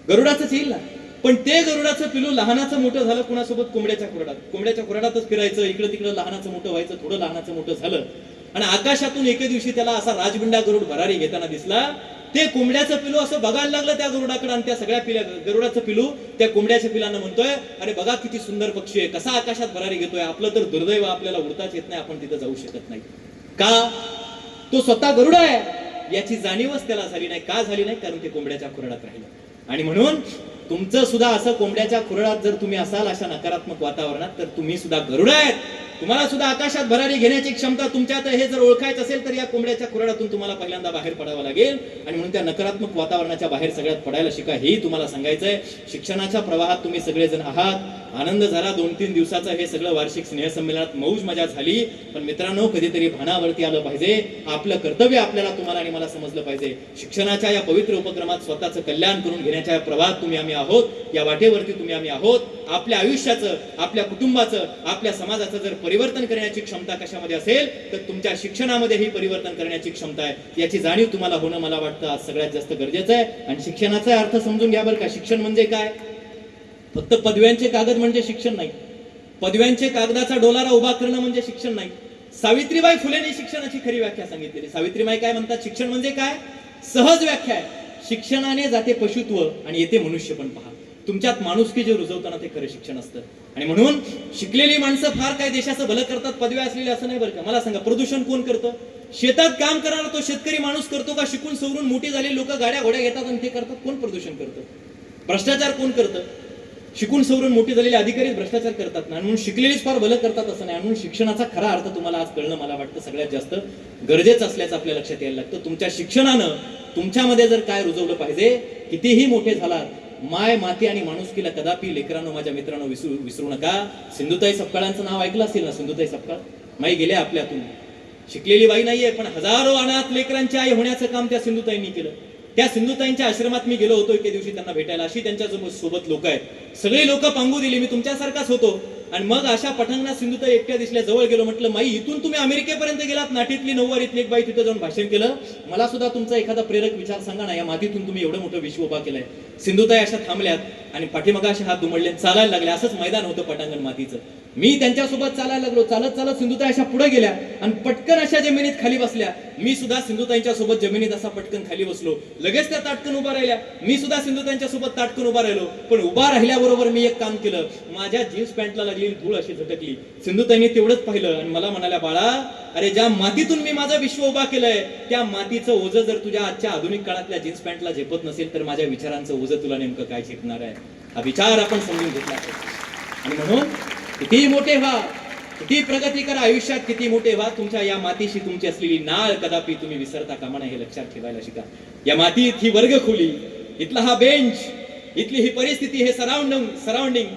गरुडाचंच येईल ना. पण ते गरुडाचं पिलू लहानाचं मोठं झालं कुणासोबत? कोंबड्याच्या खुराडात. कोंबड्याच्या खुराडातच फिरायचं, इकडं तिकडं लहानाचं मोठं व्हायचं, थोडं लहानाचं मोठं झालं आणि आकाशातून एके दिवशी त्याला असा राजबिंडा गरुड भरारी घेताना दिसला. ते कोंबड्याचं पिलू असं बघायला लागलं त्या गरुडाकडे आणि त्या सगळ्या गरुडाचं पिलू त्या कोंबड्याच्या पिलांना म्हणतोय, अरे बघा किती सुंदर पक्षी आहे, कसा आकाशात भरारी घेतोय, आपलं तर दुर्दैव, आपल्याला उडताच येत नाही, आपण तिथं जाऊ शकत नाही. का? तो स्वतः गरुड आहे याची जाणीवच त्याला झाली नाही. का झाली नाही? कारण ते कोंबड्याच्या खुराडात राहिलं. आणि म्हणून तुमचं सुद्धा असं कोंबड्याच्या खुराडात जर तुम्ही असाल अशा नकारात्मक वातावरणात, तर तुम्ही सुद्धा गरुड आहेत. तुम्हाला सुद्धा आकाशात भरारी घेण्याची क्षमता तुमच्यात हे जर ओळखायचं असेल तर या कोंबड्याच्या खुराडातून तुम्हाला पहिल्यांदा बाहेर पडावं लागेल. आणि म्हणून त्या नकारात्मक वातावरणाच्या बाहेर सगळ्यात पडायला शिका, हेही तुम्हाला सांगायचंय. शिक्षणाच्या प्रवाहात तुम्ही सगळेजण आहात. आनंद झाला 2-3 दिवसाचं हे सगळं वार्षिक स्नेहसंमेलनात मौज मजा झाली. पण मित्रांनो, कधीतरी भानावरती आलं पाहिजे. आपलं कर्तव्य आपल्याला, तुम्हाला आणि मला समजलं पाहिजे. शिक्षणाच्या या पवित्र उपक्रमात स्वतःचं कल्याण करून घेण्याच्या या प्रवाहात तुम्ही आम्ही आहोत, या वाटेवरती तुम्ही आम्ही आहोत. आपल्या आयुष्याचं, आपल्या कुटुंबाचं, आपल्या समाजाचं जर परिवर्तन करण्याची क्षमता कशामध्ये असेल तर तुमच्या शिक्षणामध्ये ही परिवर्तन करण्याची क्षमता आहे. याची जाणीव तुम्हाला होणं मला वाटतं आज सगळ्यात जास्त गरजेचं आहे. आणि शिक्षणाचा अर्थ समजून घ्या बरं का. शिक्षण म्हणजे काय? फक्त पदव्यांचे कागद म्हणजे शिक्षण नाही. पदव्यांचे कागदाचा डोलारा उभा करणं म्हणजे शिक्षण नाही. सावित्रीबाई फुलेंनी शिक्षणाची खरी व्याख्या सांगितलेली. सावित्रीबाई काय म्हणतात? शिक्षण म्हणजे काय? सहज व्याख्या आहे. शिक्षणाने जाते पशुत्व आणि येते मनुष्य पण. पहा, तुमच्यात माणुसकी जे रुजवताना ते खरं शिक्षण असतं. आणि म्हणून शिकलेली माणसं फार काय देशाचं भलं करतात, पदव्या असलेली असं नाही बरं का. मला सांगा, प्रदूषण कोण करतं? शेतात काम करणारा तो शेतकरी माणूस करतो का? शिकून सवरून मोठी झालेली लोक गाड्या घोड्या घेतात आणि ते करतात? कोण प्रदूषण करतं? भ्रष्टाचार कोण करतं? शिकून सवरून मोठी झालेले अधिकारी भ्रष्टाचार करतात ना. म्हणून शिकलेलीच फार भलं करतात असं नाही. म्हणून शिक्षणाचा खरा अर्थ तुम्हाला आज कळणं मला वाटतं सगळ्यात जास्त गरजेचं असल्याचं आपल्या लक्षात यायला लागतं. तुमच्या शिक्षणानं तुमच्यामध्ये जर काय रुजवलं पाहिजे, कितीही मोठे झालात, माय माती आणि माणुसकीला कदापि लेकरांनो, माझ्या मित्रांनो, विसरू नका. सिंधुताई सपकाळांचं नाव ऐकलं असेल ना? सिंधुताई सपकाळ माई गेल्या आपल्यातून. शिकलेली बाई नाहीये, पण हजारो अनाथ लेकरांची आई होण्याचं काम त्या सिंधुताईंनी केलं. त्या सिंधुताईंच्या आश्रमात मी गेलो होतो एके दिवशी त्यांना भेटायला. अशी त्यांच्या सोबत लोक आहेत, सगळे लोक पांगू दिली. मी तुमच्यासारखाच होतो. आणि मग अशा पटांगणात सिंधुताई एकट्या दिसल्या. जवळ गेलो, म्हटलं माई, इथून तुम्ही अमेरिकेपर्यंत गेलात, नाटीतली नऊवारीतली एक बाई तिथे जाऊन भाषण केलं. मला सुद्धा तुमचा एखादा प्रेरक विचार सांगा ना. या मातीतून तुम्ही एवढं मोठं विश्व उभा केलंय. सिंधुताई अशा थांबल्यात आणि पाठीमागा असे हात दुमडले, चालायला लागले. असंच मैदान होतं पटांगण मातीचं. मी त्यांच्यासोबत चालायला लागलो. चालत चालत सिंधुताई अशा पुढे गेल्या आणि पटकन अशा जमिनीत खाली बसल्या. मी सुद्धा सिंधुताईंच्या सोबत जमिनीत असा पटकन खाली बसलो. लगेच त्या ताटकन उभा राहिल्या. मी सुद्धा सिंधुताईंच्या सोबत ताटकन उभा राहिलो. पण उभा राहिल्याबरोबर मी एक काम केलं. माझ्या जीन्स पॅन्टला लागलेली धूळ अशी झटकली. सिंधुताईंनी तेवढंच पाहिलं आणि मला म्हणाल्या, बाळा, अरे ज्या मातीतून मी माझं विश्व उभा केलंय त्या मातीचं ओझं जर तुझ्या आजच्या आधुनिक काळातल्या जीन्स पॅन्टला झेपत नसेल तर माझ्या विचारांचं ओझं तुला नेमकं काय झेपणार आहे? हा विचार आपण समजून घेतला पाहिजे. आणि म्हणून किती मोठे व्हा, किती प्रगती करा आयुष्यात, किती मोठे व्हा, तुमच्या या मातीशी तुमची असलेली नाळ कदापि तुम्ही विसरता कामा नये, हे लक्षात ठेवायला शिका. या मातीत ही वर्गखोली, इथला हा बेंच, इथली ही परिस्थिती, हे सराउंडिंग,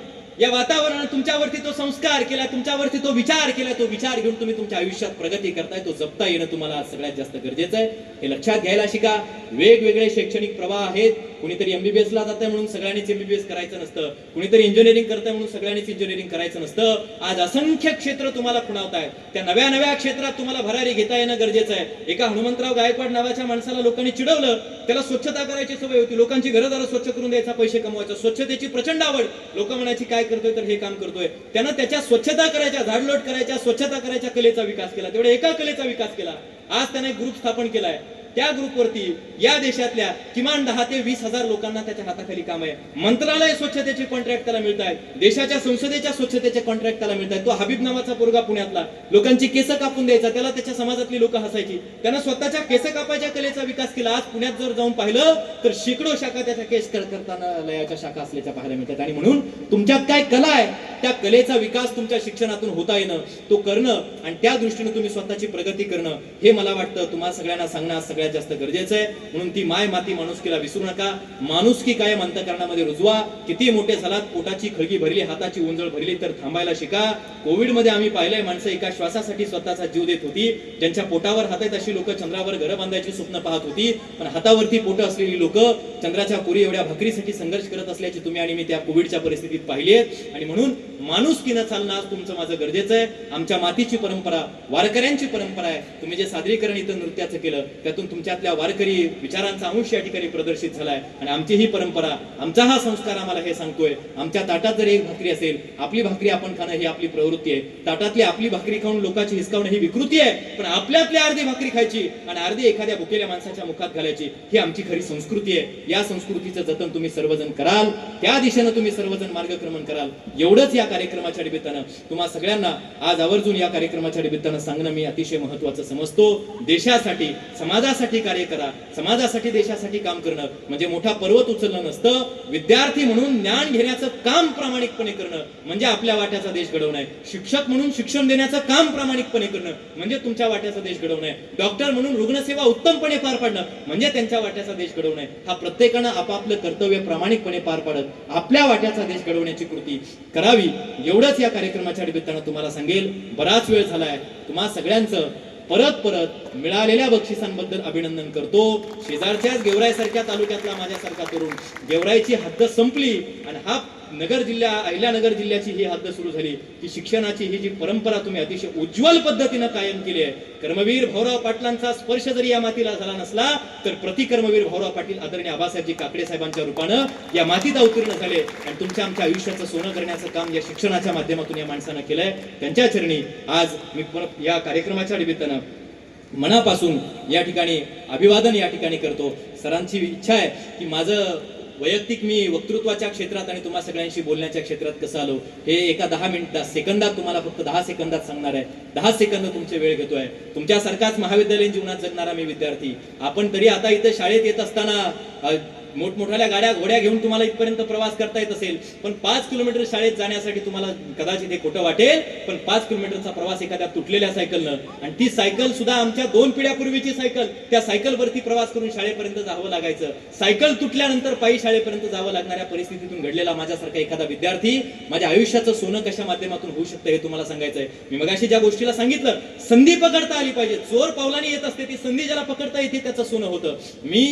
या वातावरणाने तुमच्यावरती तो संस्कार केला, तुमच्यावरती तो विचार केला. तो विचार घेऊन तुम्ही तुमच्या आयुष्यात प्रगती करताय. तो जपता येणं तुम्हाला आज सगळ्यात जास्त गरजेचं आहे. हे लक्षात घ्यायला शिका. वेगवेगळे शैक्षणिक प्रवाह आहेत. कुणीतरी MBBS ला जातंय म्हणून सगळ्यांनीच MBBS करायचं नसतं. कुणीतरी इंजिनिअरिंग करताय म्हणून सगळ्यांनीच इंजिनिअरिंग करायचं नसतं. आज असंख्य क्षेत्र तुम्हाला खुणावतायत. त्या नव्या नव्या क्षेत्रात तुम्हाला भरारी घेता येणं गरजेचं आहे. एका हनुमंतराव गायकवाड नावाच्या माणसाला लोकांनी चिडवलं. त्याला स्वच्छता करायची सवय होती. लोकांची घरदारं स्वच्छ करून द्यायचा, पैसे कमवायचा. स्वच्छतेची प्रचंड आवड. लोक म्हणायची काय करतोय, तर हे काम करतोय. त्यानं त्याच्या स्वच्छता करायच्या, झाडलोट करायच्या, स्वच्छता करायच्या कलेचा विकास केला. तेवढ्या एका कलेचा विकास केला. आज त्याने एक ग्रुप स्थापन केलाय. त्या ग्रुपवरती या देशातल्या किमान 10 ते 20 हजार लोकांना त्याच्या हाताखाली काम आहे. मंत्रालय स्वच्छतेचे कॉन्ट्रॅक्ट त्याला मिळत आहेत. देशाच्या संसदेच्या स्वच्छतेचे कॉन्ट्रॅक्ट त्याला मिळत आहेत. तो हबीब नावाचा पोरगा पुण्यातला, लोकांची केस कापून द्यायचा. त्याला त्याच्या समाजातली लोक हसायची. त्यानं स्वतःच्या केस कापायच्या कलेचा विकास केला. आज पुण्यात जर जाऊन पाहिलं तर शेकडो शाखा त्याच्या केस करताना लयाच्या शाखा असल्याच्या पाहायला मिळतात. आणि म्हणून तुमच्यात काय कला आहे, त्या कलेचा विकास तुमच्या शिक्षणातून होता येणं, तो करणं आणि त्या दृष्टीने तुम्ही स्वतःची प्रगती करणं, हे मला वाटतं तुम्हाला सगळ्यांना सांगणं सगळ्यात जास्त गरजेचं आहे. म्हणून ती माय माती माणुसकीला विसरू नका. माणुसकी कायम अंतःकरणामध्ये रुजवा. किती मोठे झालात, पोटाची खळगी भरली, हाताची उंजळ भरली तर थांबायला शिका. कोविड मध्ये आम्ही पाहिलंय, माणसं एका श्वासासाठी स्वतःचा जीव देत होती. ज्यांच्या पोटावर हात आहेत अशी लोक चंद्रावर घरं बांधायची स्वप्न पाहत होती. पण हातावरती पोट असलेली लोक चंद्राच्या कोरी एवढ्या भाकरीसाठी संघर्ष करत असल्याची तुम्ही आणि मी त्या कोविडच्या परिस्थितीत पाहिली. आणि म्हणून माणुसकीनं चालणं आज तुमचं माझं गरजेचं आहे. आमच्या मातीची परंपरा, वारकऱ्यांची परंपरा आहे. तुम्ही जे सादरीकरण इथं नृत्याचं केलं त्यातून तुमच्यातल्या वारकरी विचारांचा अंश या ठिकाणी प्रदर्शित झालाय. आणि आमची ही परंपरा, आमचा हा संस्कार आम्हाला हे सांगतोय, आमच्या ताटात जर एक भाकरी असेल, आपली भाकरी आपण खाणं ही आपली प्रवृत्ती आहे. ताटातली आपली भाकरी खाऊन लोकांची हिसकावणं ही विकृती आहे. पण आपल्यातली अर्धी भाकरी खायची आणि अर्धी एखाद्या भुकेल्या माणसाच्या मुखात घालायची ही आमची खरी संस्कृती आहे. या संस्कृतीचं जतन तुम्ही सर्वजण कराल, त्या दिशेनं तुम्ही सर्वजण मार्गक्रमण कराल. एवढंच या कार्यक्रमाच्या निमित्तानं तुम्हा सगळ्यांना आज आवर्जून या कार्यक्रमाच्या निमित्तानं सांगणं मी अतिशय महत्वाचं समजतो. देशासाठी, समाजासाठी कार्य करा. समाजासाठी, देशासाठी काम करणं म्हणजे मोठा पर्वत उचलणं नसतं. विद्यार्थी म्हणून ज्ञान घेण्याचं काम प्रामाणिकपणे करणं म्हणजे आपल्या वाट्याचा देश घडवणं आहे. शिक्षक म्हणून शिक्षण देण्याचं काम प्रामाणिकपणे करणं म्हणजे तुमच्या वाट्याचा देश घडवणं आहे. डॉक्टर म्हणून रुग्णसेवा उत्तमपणे पार पाडणं म्हणजे त्यांच्या वाट्याचा देश घडवणं आहे. हा प्रत्येकानं आपापलं कर्तव्य प्रामाणिकपणे पार पाडत आपल्या वाट्याचा देश घडवण्याची कृती करावी. एवढंच या कार्यक्रमाच्या निमित्तानं तुम्हाला सांगेल. बराच वेळ झालाय. तुम्हा सगळ्यांचं परत परत मिळालेल्या बक्षिसांबद्दल अभिनंदन करतो. शेजारच्याच गेवराई सारख्या तालुक्यातला माझ्यासारखा तरुण, गेवराईची हद्द संपली आणि हा नगर जिल्हा, अहिल्यानगर जिल्ह्याची ही हद्द सुरू झाली की शिक्षणाची ही जी परंपरा तुम्ही अतिशय उज्ज्वल पद्धतीनं कायम केली आहे. कर्मवीर भाऊराव पाटलांचा स्पर्श जरी या मातीला झाला नसला तर प्रतिकर्मवीर भाऊराव पाटील आदरणीय आबासाहेबजी काकडे साहेबांच्या रूपानं या मातीत अवतीर्ण झाले आणि तुमच्या आमच्या आयुष्याचं सोनं करण्याचं काम या शिक्षणाच्या माध्यमातून या माणसानं केलंय. त्यांच्या चरणी आज मी या कार्यक्रमाच्या निमित्तानं मनापासून या ठिकाणी अभिवादन या ठिकाणी करतो. सरांची इच्छा आहे की माझं वैयक्तिक मी वक्तृत्वाच्या क्षेत्रात आणि तुम्हा सगळ्यांशी बोलण्याच्या क्षेत्रात कसं आलो हे एका 10 सेकंदात तुम्हाला फक्त 10 सेकंदात सांगणार आहे. 10 सेकंद तुमचे वेळ घेतोय. तुमच्यासारखाच महाविद्यालयीन जीवनात जगणारा मी विद्यार्थी. आपण तरी आता इथं शाळेत येत असताना मोठमोठ्या गाड्या घोड्या घेऊन तुम्हाला इथपर्यंत प्रवास करता येत असेल, पण 5 किलोमीटर शाळेत जाण्यासाठी तुम्हाला कदाचित हे खोटं वाटेल, पण 5 किलोमीटरचा प्रवास एखाद्या तुटलेल्या सायकलनं, आणि ती सायकल सुद्धा आमच्या 2 पिढ्यापूर्वीची सायकल, त्या सायकलवरती प्रवास करून शाळेपर्यंत जावं लागायचं. सायकल तुटल्यानंतर पायी शाळेपर्यंत जावं लागणाऱ्या परिस्थितीतून घडलेला माझ्यासारखा एखादा विद्यार्थी माझ्या आयुष्याचं सोनं कशा माध्यमातून होऊ शकतं हे तुम्हाला सांगायचंय. मी मगाशी ज्या गोष्टीला सांगितलं, संधी पकडता आली पाहिजे. चोर पावलाने येत असते, ती संधी ज्याला पकडता येते त्याचं सोनं होतं. मी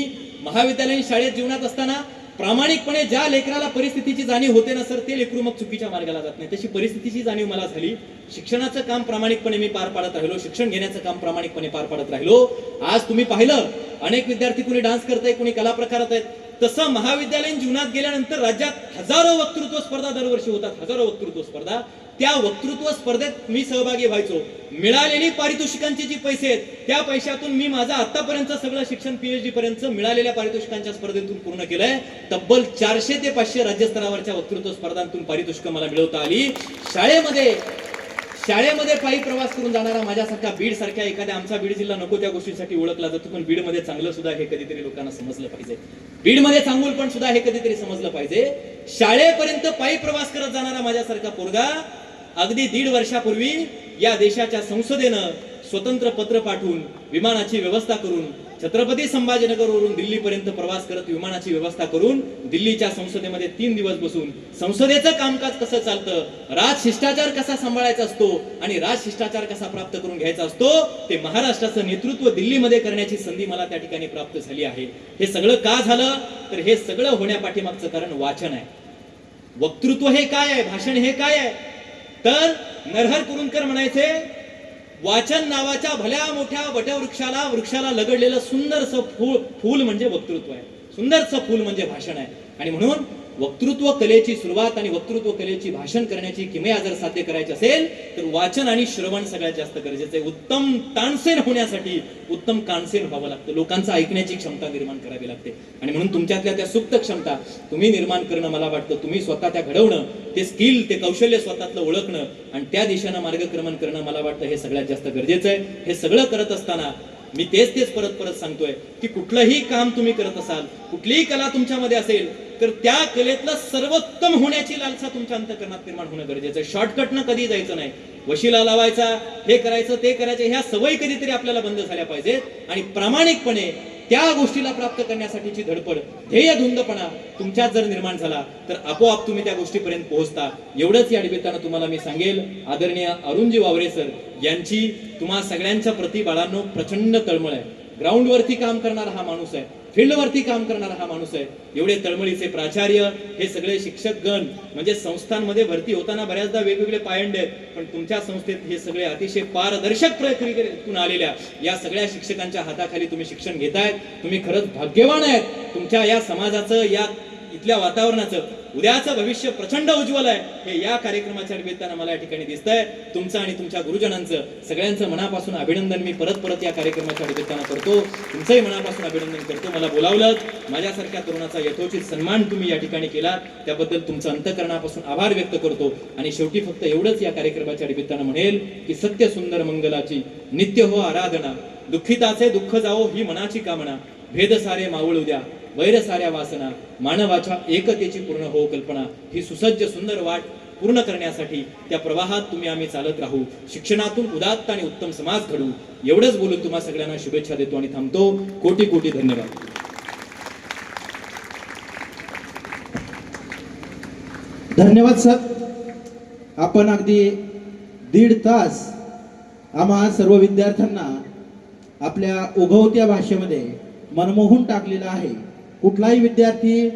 महाविद्यालयीन शाळेत जीवनात असताना प्रामाणिकपणे ज्या लेकराला परिस्थितीची जाणीव होते ना सर, ते लेकरू मग चुकीच्या मार्गाला जात नाही. तशी परिस्थितीची जाणीव मला झाली. शिक्षणाचं काम प्रामाणिकपणे मी पार पाडत राहिलो, शिक्षण घेण्याचं काम प्रामाणिकपणे पार पाडत राहिलो. आज तुम्ही पाहिलं अनेक विद्यार्थी कुणी डान्स करताय, कुणी कला प्रकारात आहेत. तसं महाविद्यालयीन जीवनात गेल्यानंतर राज्यात हजारो वक्तृत्व स्पर्धा दरवर्षी होतात, हजारो वक्तृत्व स्पर्धा. त्या वक्तृत्व स्पर्धेत मी सहभागी व्हायचो. मिळालेली पारितोषिकांचे जे पैसे आहेत त्या पैशातून मी माझं आतापर्यंत सगळं शिक्षण PhD पर्यंत मिळालेल्या पारितोषिकांच्या स्पर्धेतून पूर्ण केलंय. तब्बल 400 ते 500 राज्यस्तरावरच्या वक्तृत्व स्पर्धांतून पारितोषिकं मला मिळवता आली. शाळेमध्ये पायी प्रवास करून जाणारा माझ्यासारख्या बीड सारख्या एखाद्या, आमचा बीड जिल्हा नको त्या गोष्टीसाठी ओळखला जातो, पण बीडमध्ये चांगलं सुद्धा हे कधीतरी लोकांना समजलं पाहिजे. बीडमध्ये चांगलं पण सुद्धा हे कधीतरी समजलं पाहिजे. शाळेपर्यंत पायी प्रवास करत जाणारा माझ्यासारखा पोरगा अगदी 1.5 वर्षापूर्वी या देशाच्या संसदेनं स्वतंत्र पत्र पाठवून विमानाची व्यवस्था करून छत्रपती संभाजीनगरवरून दिल्लीपर्यंत प्रवास करत विमानाची व्यवस्था करून दिल्लीच्या संसदेमध्ये 3 दिवस बसून संसदेचं कामकाज कसं चालतं, राजशिष्टाचार कसा सांभाळायचा असतो आणि राजशिष्टाचार कसा प्राप्त करून घ्यायचा असतो, ते महाराष्ट्राचं नेतृत्व दिल्लीमध्ये करण्याची संधी मला त्या ठिकाणी प्राप्त झाली आहे. हे सगळं का झालं तर हे सगळं होण्यापाठीमागचं कारण वाचन आहे. वक्तृत्व हे काय आहे, भाषण हे काय आहे, तर नरहर कुरुंदकर म्हणायचे, वाचन नावाच्या भल्या मोठ्या वृक्षाला लगडलेलं सुंदरसं फूल म्हणजे वक्तृत्व आहे, सुंदरसं फूल म्हणजे भाषण आहे. आणि म्हणून वक्तृत्व कलेची सुरुवात आणि वक्तृत्व कलेची भाषण करण्याची किमया जर साध्य करायची असेल तर वाचन आणि श्रवण सगळ्यात जास्त गरजेचं आहे. उत्तम तानसेन होण्यासाठी उत्तम कानसेन व्हावं लागतं, लोकांचं ऐकण्याची क्षमता निर्माण करावी लागते. आणि म्हणून तुमच्यातल्या त्या सुप्त क्षमता तुम्ही निर्माण करणं, मला वाटतं तुम्ही स्वतः त्या घडवणं, ते स्किल, ते कौशल्य स्वतःतलं ओळखणं आणि त्या दिशेनं मार्गक्रमण करणं, मला वाटतं हे सगळ्यात जास्त गरजेचं आहे. हे सगळं करत असताना मी तेच परत सांगतोय की कुठलंही काम तुम्ही करत असाल, कुठलीही कला तुमच्यामध्ये असेल तर त्या कलेतलं सर्वोत्तम होण्याची लालसा तुमच्या अंतःकरणात निर्माण होणं गरजेचं आहे. शॉर्टकटनं कधी जायचं नाही. वशिला लावायचा, हे करायचं ते करायचं, ह्या सवयी कधीतरी आपल्याला बंद झाल्या पाहिजेत आणि प्रामाणिकपणे त्या गोष्टीला प्राप्त करण्यासाठीची धडपड, ध्येय धुंदपणा तुमच्यात जर निर्माण झाला तर आपोआप तुम्ही त्या गोष्टीपर्यंत पोहोचता. एवढंच या निमित्तानं तुम्हाला मी सांगेल. आदरणीय अरुणजी वावरे सर यांची तुम्हा सगळ्यांच्या प्रति बाळांनो प्रचंड तळमळ आहे. ग्राउंडवरती काम करणारा हा माणूस आहे. फील्डवरती काम करणारा हा माणूस आहे. एवढे तळमळीचे प्राचार्य, हे सगळे शिक्षक गण, म्हणजे संस्थांमध्ये भरती होताना बऱ्याचदा वेगवेगळे पायंडे आहेत, पण तुमच्या संस्थेत हे सगळे अतिशय पारदर्शक प्रक्रियेतून आलेल्या या सगळ्या शिक्षकांच्या हाताखाली तुम्ही शिक्षण घेतायत. तुम्ही खरंच भाग्यवान आहेत. तुमच्या या समाजाचं, या इथल्या वातावरणाचं उद्याचं भविष्य प्रचंड उज्ज्वल आहे, हे या कार्यक्रमाच्या निमित्तानं मला या ठिकाणी दिसतंय. तुमचं आणि तुमच्या गुरुजनांचं सगळ्यांचं मनापासून अभिनंदन मी परत परत या कार्यक्रमाच्या निमित्तानं करतो. तुमचंही मनापासून अभिनंदन करतो. मला बोलावलं, माझ्यासारख्या तरुणाचा यथोचित सन्मान तुम्ही या ठिकाणी केला, त्याबद्दल तुमचं अंतःकरणापासून आभार व्यक्त करतो. आणि शेवटी फक्त एवढंच या कार्यक्रमाच्या निमित्तानं म्हणेल की सत्य सुंदर मंगलाची नित्य हो आराधना, दुःखिताचे दुःख जाओ ही मनाची कामना, भेद सारे मावळू द्या, वैर साऱ्या वासना, मानवाच्या एकतेची पूर्ण हो कल्पना. ही सुसज्ज सुंदर वाट पूर्ण करण्यासाठी त्या प्रवाहात तुम्ही आम्ही चालत राहू. शिक्षणातून उदात्त आणि उत्तम समाज घडू. एवढंच बोलून तुम्हा सगळ्यांना शुभेच्छा देतो आणि थांबतो. कोटी कोटी धन्यवाद. धन्यवाद सर. आपण अगदी 1.5 तास आम्हा सर्व विद्यार्थ्यांना आपल्या उगवत्या भाषेमध्ये मनमोहून टाकलेला आहे. कुठलाही विद्यार्थी